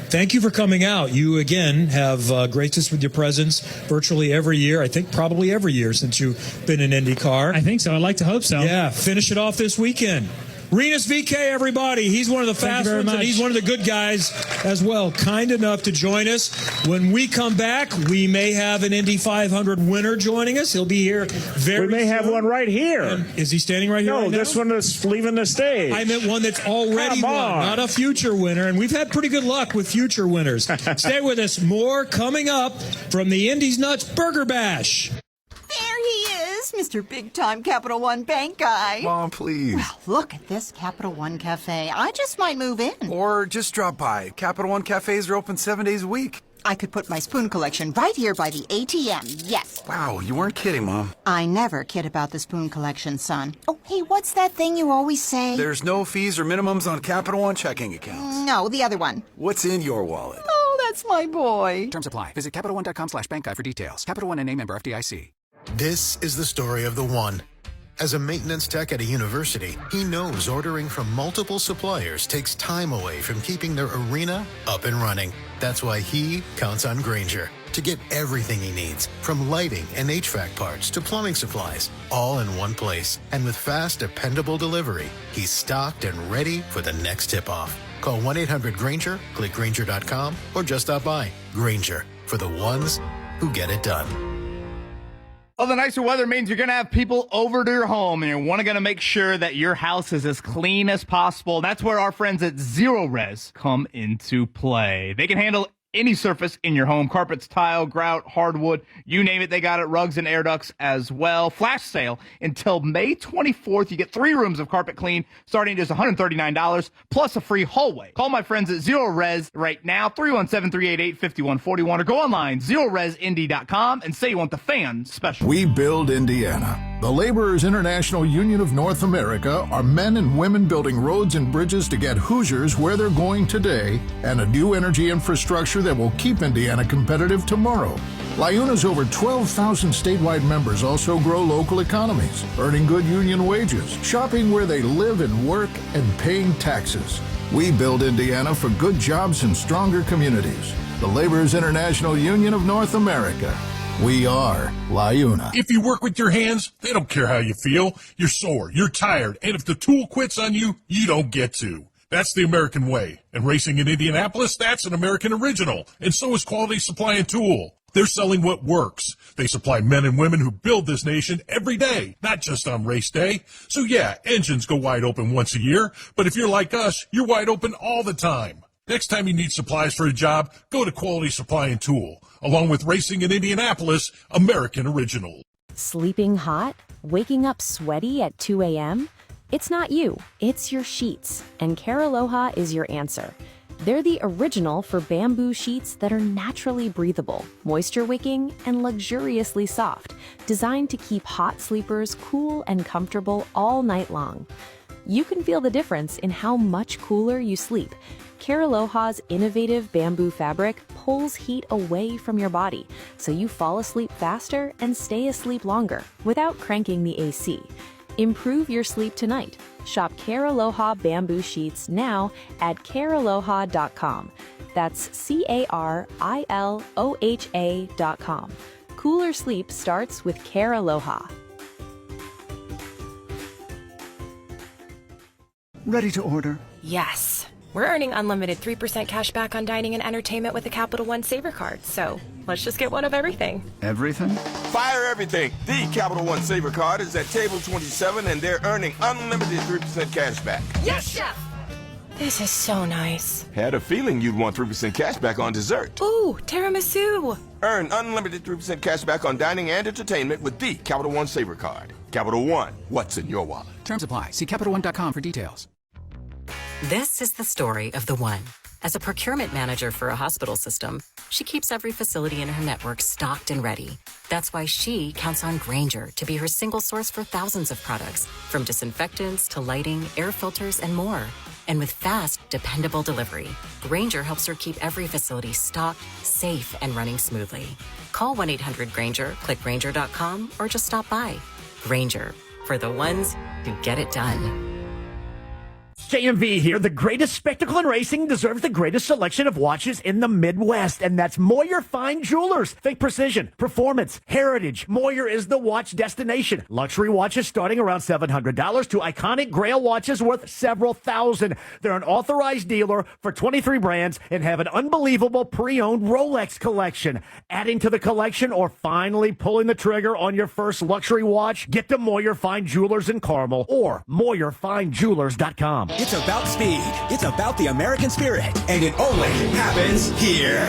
Thank you for coming out. You, again, have graced us with your presence virtually every year. I think probably every year since you've been in IndyCar. I think so. I like to hope so. Yeah, finish it off this weekend. Renus VK, everybody. He's one of the fast ones, and he's one of the good guys as well. Kind enough to join us. When we come back, we may have an Indy 500 winner joining us. He'll be here very soon. We may have one right here. Is he standing right here? No, right now? this one is leaving the stage. I meant one that's already won, not a future winner. And we've had pretty good luck with future winners. Stay with us. More coming up from the Indy's Nuts Burger Bash. There he is, Mr. Big-Time Capital One Bank guy. Mom, please. Well, look at this Capital One Cafe. I just might move in. Or just drop by. Capital One cafes are open 7 days a week. I could put my spoon collection right here by the ATM, yes. Wow, you weren't kidding, Mom. I never kid about the spoon collection, son. Oh, hey, what's that thing you always say? There's no fees or minimums on Capital One checking accounts. No, the other one. What's in your wallet? Oh, that's my boy. Terms apply. Visit CapitalOne.com/bank guide for details. Capital One and a member FDIC. This is the story of the one. As a maintenance tech at a university, he knows ordering from multiple suppliers takes time away from keeping their arena up and running. That's why he counts on Grainger to get everything he needs, from lighting and HVAC parts to plumbing supplies, all in one place. And with fast, dependable delivery, he's stocked and ready for the next tip-off. Call 1-800-GRAINGER, click Grainger.com, or just stop by. Grainger, for the ones who get it done. Well, the nicer weather means you're going to have people over to your home, and you're going to make sure that your house is as clean as possible. That's where our friends at Zero Res come into play. They can handle any surface in your home: carpets, tile, grout, hardwood, you name it. They got it. Rugs and air ducts as well. Flash sale until May 24th. You get 3 rooms of carpet clean starting at just $139 plus a free hallway. Call my friends at Zero Res right now, 317-388-5141, or go online, zeroresindy.com, and say you want the fan special. We build Indiana. The Laborers International Union of North America are men and women building roads and bridges to get Hoosiers where they're going today, and a new energy infrastructure that will keep Indiana competitive tomorrow. LIUNA's over 12,000 statewide members also grow local economies, earning good union wages, shopping where they live and work, and paying taxes. We build Indiana for good jobs and stronger communities. The Laborers International Union of North America. We are LIUNA. If you work with your hands, they don't care how you feel. You're sore, you're tired, and if the tool quits on you, you don't get to. That's the American way. And racing in Indianapolis, that's an American original. And so is Quality Supply and Tool. They're selling what works. They supply men and women who build this nation every day, not just on race day. So yeah, engines go wide open once a year, but if you're like us, you're wide open all the time. Next time you need supplies for a job, go to Quality Supply and Tool. Along with racing in Indianapolis, American original. Sleeping hot? Waking up sweaty at 2 a.m.? It's not you, it's your sheets, and Care Aloha is your answer. They're the original for bamboo sheets that are naturally breathable, moisture-wicking, and luxuriously soft, designed to keep hot sleepers cool and comfortable all night long. You can feel the difference in how much cooler you sleep. Care Aloha's innovative bamboo fabric pulls heat away from your body, so you fall asleep faster and stay asleep longer without cranking the AC. Improve your sleep tonight. Shop Care Aloha bamboo sheets now at carealoha.com. That's CARILOHA.com. Cooler sleep starts with Care Aloha. Ready to order? Yes. We're earning unlimited 3% cash back on dining and entertainment with the Capital One Saver Card, so Let's just get one of everything. Everything? Fire everything. The Capital One Saver card is at table 27, and they're earning unlimited 3% cash back. Yes, Chef! This is so nice. Had a feeling you'd want 3% cash back on dessert. Ooh, tiramisu. Earn unlimited 3% cash back on dining and entertainment with the Capital One Saver card. Capital One, what's in your wallet? Terms apply. See CapitalOne.com for details. This is the story of the One. As a procurement manager for a hospital system, she keeps every facility in her network stocked and ready. That's why she counts on Grainger to be her single source for thousands of products, from disinfectants to lighting, air filters, and more. And with fast, dependable delivery, Grainger helps her keep every facility stocked, safe, and running smoothly. Call 1-800-GRAINGER, click Grainger.com, or just stop by. Grainger, for the ones who get it done. JMV here. The greatest spectacle in racing deserves the greatest selection of watches in the Midwest, and that's Moyer Fine Jewelers. Think precision, performance, heritage. Moyer is the watch destination. Luxury watches starting around $700 to iconic Grail watches worth several thousand. They're an authorized dealer for 23 brands and have an unbelievable pre-owned Rolex collection. Adding to the collection or finally pulling the trigger on your first luxury watch? Get to Moyer Fine Jewelers in Carmel or MoyerFineJewelers.com. It's about speed. It's about the American spirit. And it only happens here.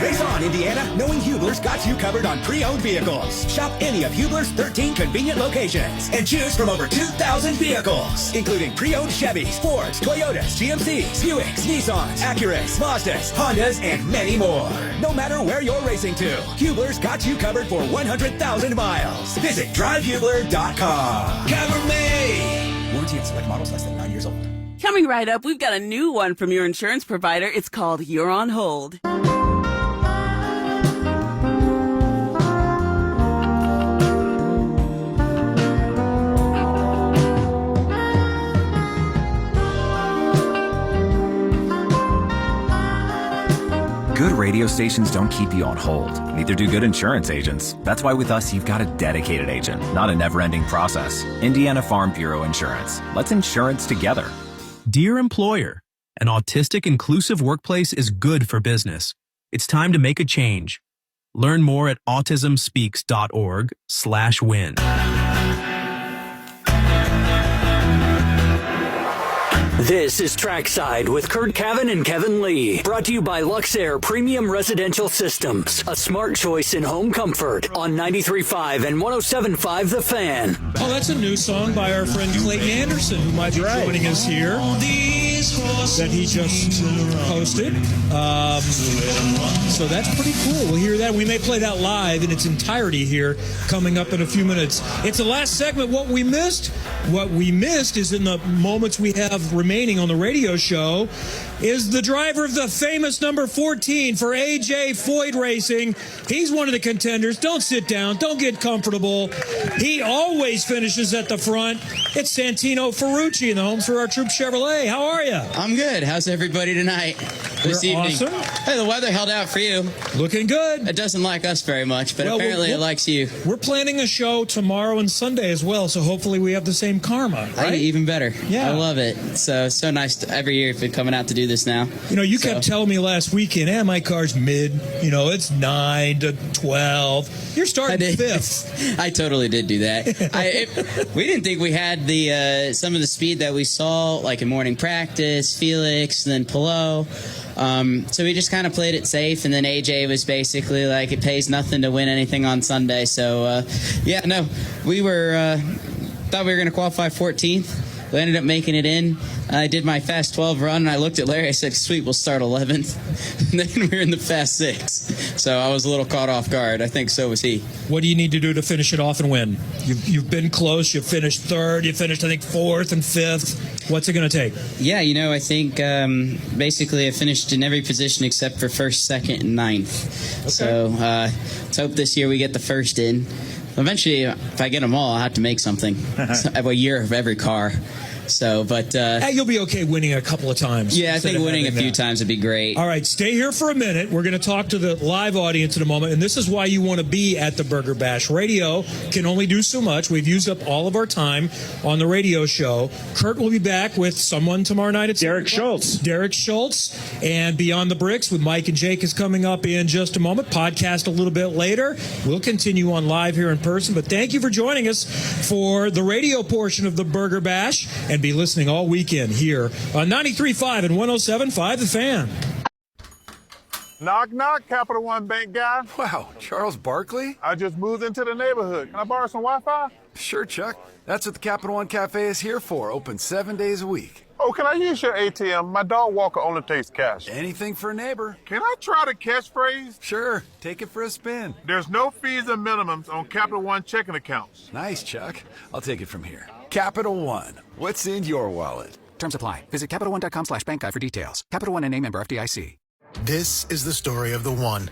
Race on, Indiana, knowing Hubler's got you covered on pre-owned vehicles. Shop any of Hubler's 13 convenient locations and choose from over 2,000 vehicles, including pre-owned Chevys, Fords, Toyotas, GMCs, Buicks, Nissans, Acuras, Mazdas, Hondas, and many more. No matter where you're racing to, Hubler's got you covered for 100,000 miles. Visit drivehubler.com. Cover me! Warranty and select models less than 9 years old. Coming right up, we've got a new one from your insurance provider. It's called You're on Hold. Good radio stations don't keep you on hold. Neither do good insurance agents. That's why with us, you've got a dedicated agent, not a never-ending process. Indiana Farm Bureau Insurance. Let's insurance together. Dear employer, an autistic inclusive workplace is good for business. It's time to make a change. Learn more at autismspeaks.org/win. This is Trackside with Curt, Cavin, and Kevin Lee. Brought to you by Luxair Premium Residential Systems. A smart choice in home comfort on 93.5 and 107.5 The Fan. Oh, that's a new song by our friend Clayton Anderson, who might be joining us here, that he just posted. So that's pretty cool. We'll hear that. We may play that live in its entirety here coming up in a few minutes. It's the last segment. What we missed? What we missed is in the moments we have remaining on the radio show is the driver of the famous number 14 for AJ Foyt Racing. He's one of the contenders. Don't sit down. Don't get comfortable. He always finishes at the front. It's Santino Ferrucci in the Homes for Our Troops Chevrolet. How are you? I'm good. How's everybody tonight? This evening? Awesome. Hey, the weather held out for you. Looking good. It doesn't like us very much, but apparently it likes you. We're planning a show tomorrow and Sunday as well, so hopefully we have the same karma, right? Hey, even better. Yeah. I love it. So nice. Every year you've been coming out to do this now. You know, you kept telling me last weekend, my car's mid. You know, it's 9 to 12. You're starting 5th. I totally did do that. We didn't think we had the some of the speed that we saw, like in morning practice, Felix, and then Pillow. So we just kind of played it safe, and then AJ was basically like, it pays nothing to win anything on Sunday. So, we were thought we were going to qualify 14th. We ended up making it in. I did my fast 12 run, and I looked at Larry. I said, sweet, we'll start 11th. And then we were in the fast 6. So I was a little caught off guard. I think so was he. What do you need to do to finish it off and win? You've been close. You finished 3rd. You finished, I think, 4th and 5th. What's it going to take? Yeah, I think basically I finished in every position except for 1st, 2nd, and 9th. Okay. So let's hope this year we get the 1st in. Eventually, if I get them all, I'll have to make something. I have a year of every car. So, but you'll be okay winning a couple of times. Yeah, I think winning a few times would be great. All right, stay here for a minute. We're going to talk to the live audience in a moment, and this is why you want to be at the Burger Bash. Radio can only do so much. We've used up all of our time on the radio show. Curt will be back with someone tomorrow night. It's Derek Schultz, and Beyond the Bricks with Mike and Jake is coming up in just a moment. Podcast a little bit later. We'll continue on live here in person, but thank you for joining us for the radio portion of the Burger Bash, and be listening all weekend here on 93.5 and 107.5 The Fan. Knock, knock, Capital One Bank guy. Wow, Charles Barkley? I just moved into the neighborhood. Can I borrow some Wi-Fi? Sure, Chuck. That's what the Capital One Cafe is here for, open 7 days a week. Oh, can I use your ATM? My dog Walker only takes cash. Anything for a neighbor. Can I try the catchphrase? Sure, take it for a spin. There's no fees and minimums on Capital One checking accounts. Nice, Chuck. I'll take it from here. Capital One, what's in your wallet? Terms apply. Visit CapitalOne.com/bankguide for details. Capital One and a member FDIC. This is the story of the one.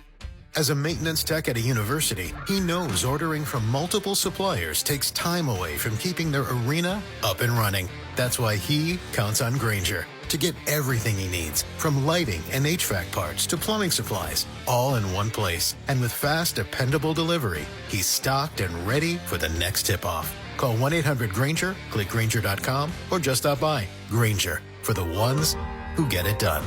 As a maintenance tech at a university, he knows ordering from multiple suppliers takes time away from keeping their arena up and running. That's why he counts on Grainger to get everything he needs, from lighting and HVAC parts to plumbing supplies, all in one place. And with fast, dependable delivery, he's stocked and ready for the next tip-off. Call 1-800-GRAINGER, click Grainger.com, or just stop by. Grainger, for the ones who get it done.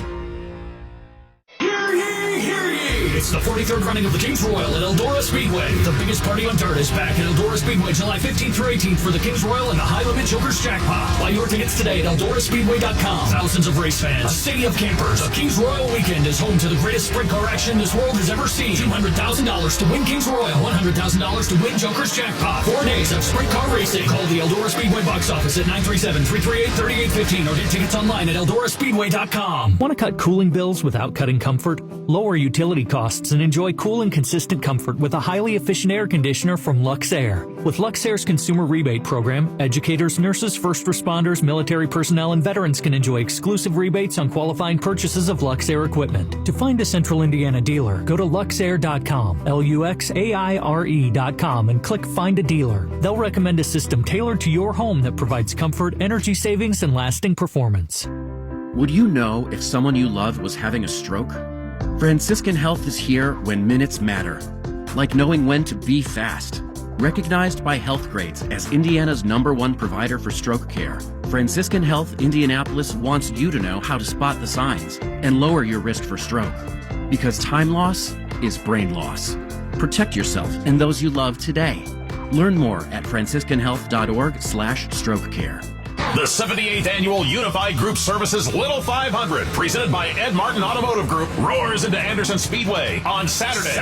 It's the 43rd running of the Kings Royal at Eldora Speedway. The biggest party on dirt is back at Eldora Speedway July 15th through 18th for the Kings Royal and the High Limit Jokers Jackpot. Buy your tickets today at EldoraSpeedway.com. Thousands of race fans, a city of campers. A Kings Royal weekend is home to the greatest sprint car action this world has ever seen. $200,000 to win Kings Royal, $100,000 to win Jokers Jackpot. 4 days of sprint car racing. Call the Eldora Speedway box office at 937-338-3815 or get tickets online at EldoraSpeedway.com. Want to cut cooling bills without cutting comfort? Lower utility costs and enjoy cool and consistent comfort with a highly efficient air conditioner from Luxair. With Luxair's consumer rebate program, educators, nurses, first responders, military personnel, and veterans can enjoy exclusive rebates on qualifying purchases of Luxair equipment. To find a Central Indiana dealer, go to Luxair.com, LUXAIRE.com, and click Find a Dealer. They'll recommend a system tailored to your home that provides comfort, energy savings, and lasting performance. Would you know if someone you love was having a stroke? Franciscan Health is here when minutes matter, like knowing when to be fast. Recognized by Health Grades as Indiana's #1 provider for stroke care, Franciscan Health Indianapolis wants you to know how to spot the signs and lower your risk for stroke. Because time loss is brain loss. Protect yourself and those you love today. Learn more at franciscanhealth.org/strokecare. The 78th Annual Unified Group Services Little 500, presented by Ed Martin Automotive Group, roars into Anderson Speedway on Saturday,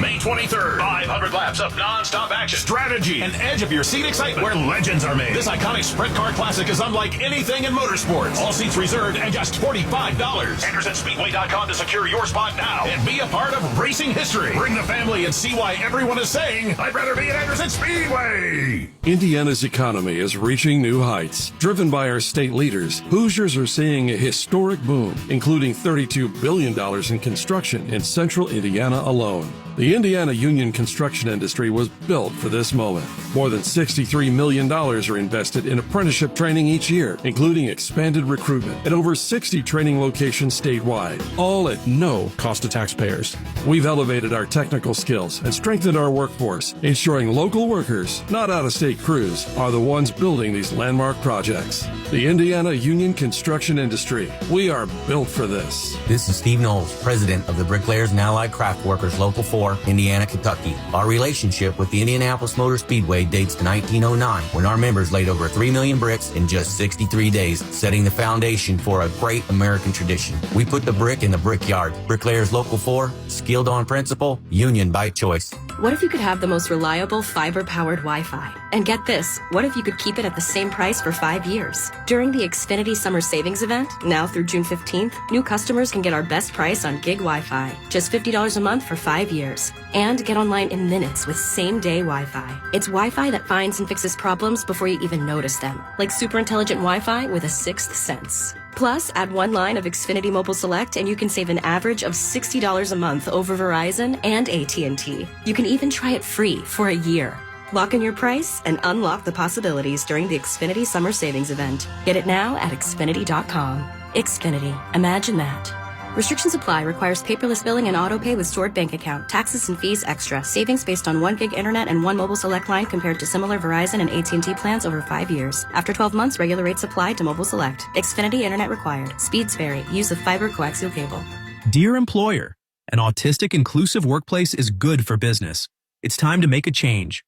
May 23rd. 500 laps of non-stop action, strategy, and edge of your seat excitement where legends are made. This iconic sprint car classic is unlike anything in motorsports. All seats reserved and just $45. AndersonSpeedway.com to secure your spot now and be a part of racing history. Bring the family and see why everyone is saying, I'd rather be at Anderson Speedway. Indiana's economy is reaching new heights. Driven by our state leaders, Hoosiers are seeing a historic boom, including $32 billion in construction in central Indiana alone. The Indiana union construction industry was built for this moment. More than $63 million are invested in apprenticeship training each year, including expanded recruitment at over 60 training locations statewide, all at no cost to taxpayers. We've elevated our technical skills and strengthened our workforce, ensuring local workers, not out-of-state crews, are the ones building these landmark projects. The Indiana union construction industry. We are built for this. This is Steve Knowles, president of the Bricklayers and Allied Craft Workers Local 4, Indiana, Kentucky. Our relationship with the Indianapolis Motor Speedway dates to 1909, when our members laid over 3 million bricks in just 63 days, setting the foundation for a great American tradition. We put the brick in the brickyard. Bricklayers Local 4, skilled on principle, union by choice. What if you could have the most reliable fiber-powered Wi-Fi? And get this, what if you could keep it at the same price for 5 years? During the Xfinity Summer Savings Event, now through June 15th, new customers can get our best price on gig Wi-Fi, just $50 a month for 5 years. And get online in minutes with same-day Wi-Fi. It's Wi-Fi that finds and fixes problems before you even notice them, like super intelligent Wi-Fi with a sixth sense. Plus, add 1 line of Xfinity Mobile Select and you can save an average of $60 a month over Verizon and AT&T. You can even try it free for a year. Lock in your price and unlock the possibilities during the Xfinity Summer Savings Event. Get it now at Xfinity.com. Xfinity. Imagine that. Restrictions apply. Requires paperless billing and auto pay with stored bank account. Taxes and fees extra. Savings based on 1 gig internet and 1 mobile select line compared to similar Verizon and AT&T plans over 5 years. After 12 months, regular rates apply to mobile select. Xfinity internet required. Speeds vary. Use of fiber coaxial cable. Dear employer, an autistic inclusive workplace is good for business. It's time to make a change.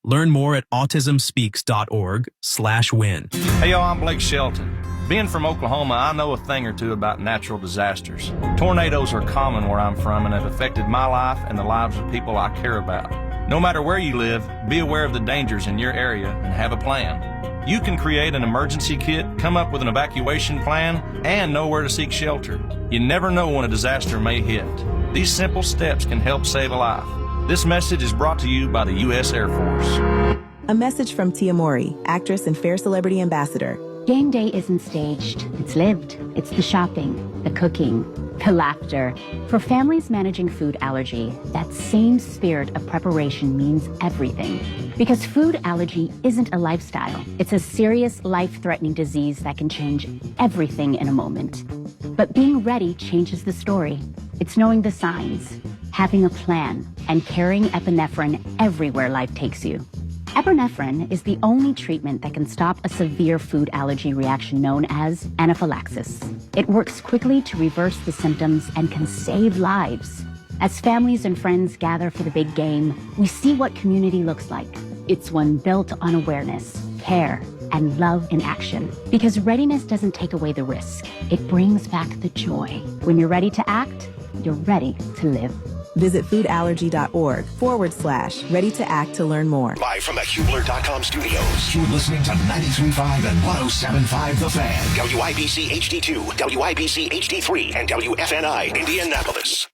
Learn more at autismspeaks.org/win. Hey, y'all, I'm Blake Shelton. Being from Oklahoma, I know a thing or two about natural disasters. Tornadoes are common where I'm from and have affected my life and the lives of people I care about. No matter where you live, be aware of the dangers in your area and have a plan. You can create an emergency kit, come up with an evacuation plan, and know where to seek shelter. You never know when a disaster may hit. These simple steps can help save a life. This message is brought to you by the U.S. Air Force. A message from Tia Mori, actress and Fair Celebrity Ambassador. Game day isn't staged, it's lived. It's the shopping, the cooking, the laughter. For families managing food allergy, that same spirit of preparation means everything. Because food allergy isn't a lifestyle. It's a serious, life-threatening disease that can change everything in a moment. But being ready changes the story. It's knowing the signs, having a plan, and carrying epinephrine everywhere life takes you. Epinephrine is the only treatment that can stop a severe food allergy reaction known as anaphylaxis. It works quickly to reverse the symptoms and can save lives. As families and friends gather for the big game, we see what community looks like. It's one built on awareness, care, and love in action. Because readiness doesn't take away the risk. It brings back the joy. When you're ready to act, you're ready to live. Visit foodallergy.org/ready to act to learn more. Live from the Hubler.com studios, you're listening to 93.5 and 107.5 The Fan. WIBC HD2, WIBC HD3, and WFNI Indianapolis.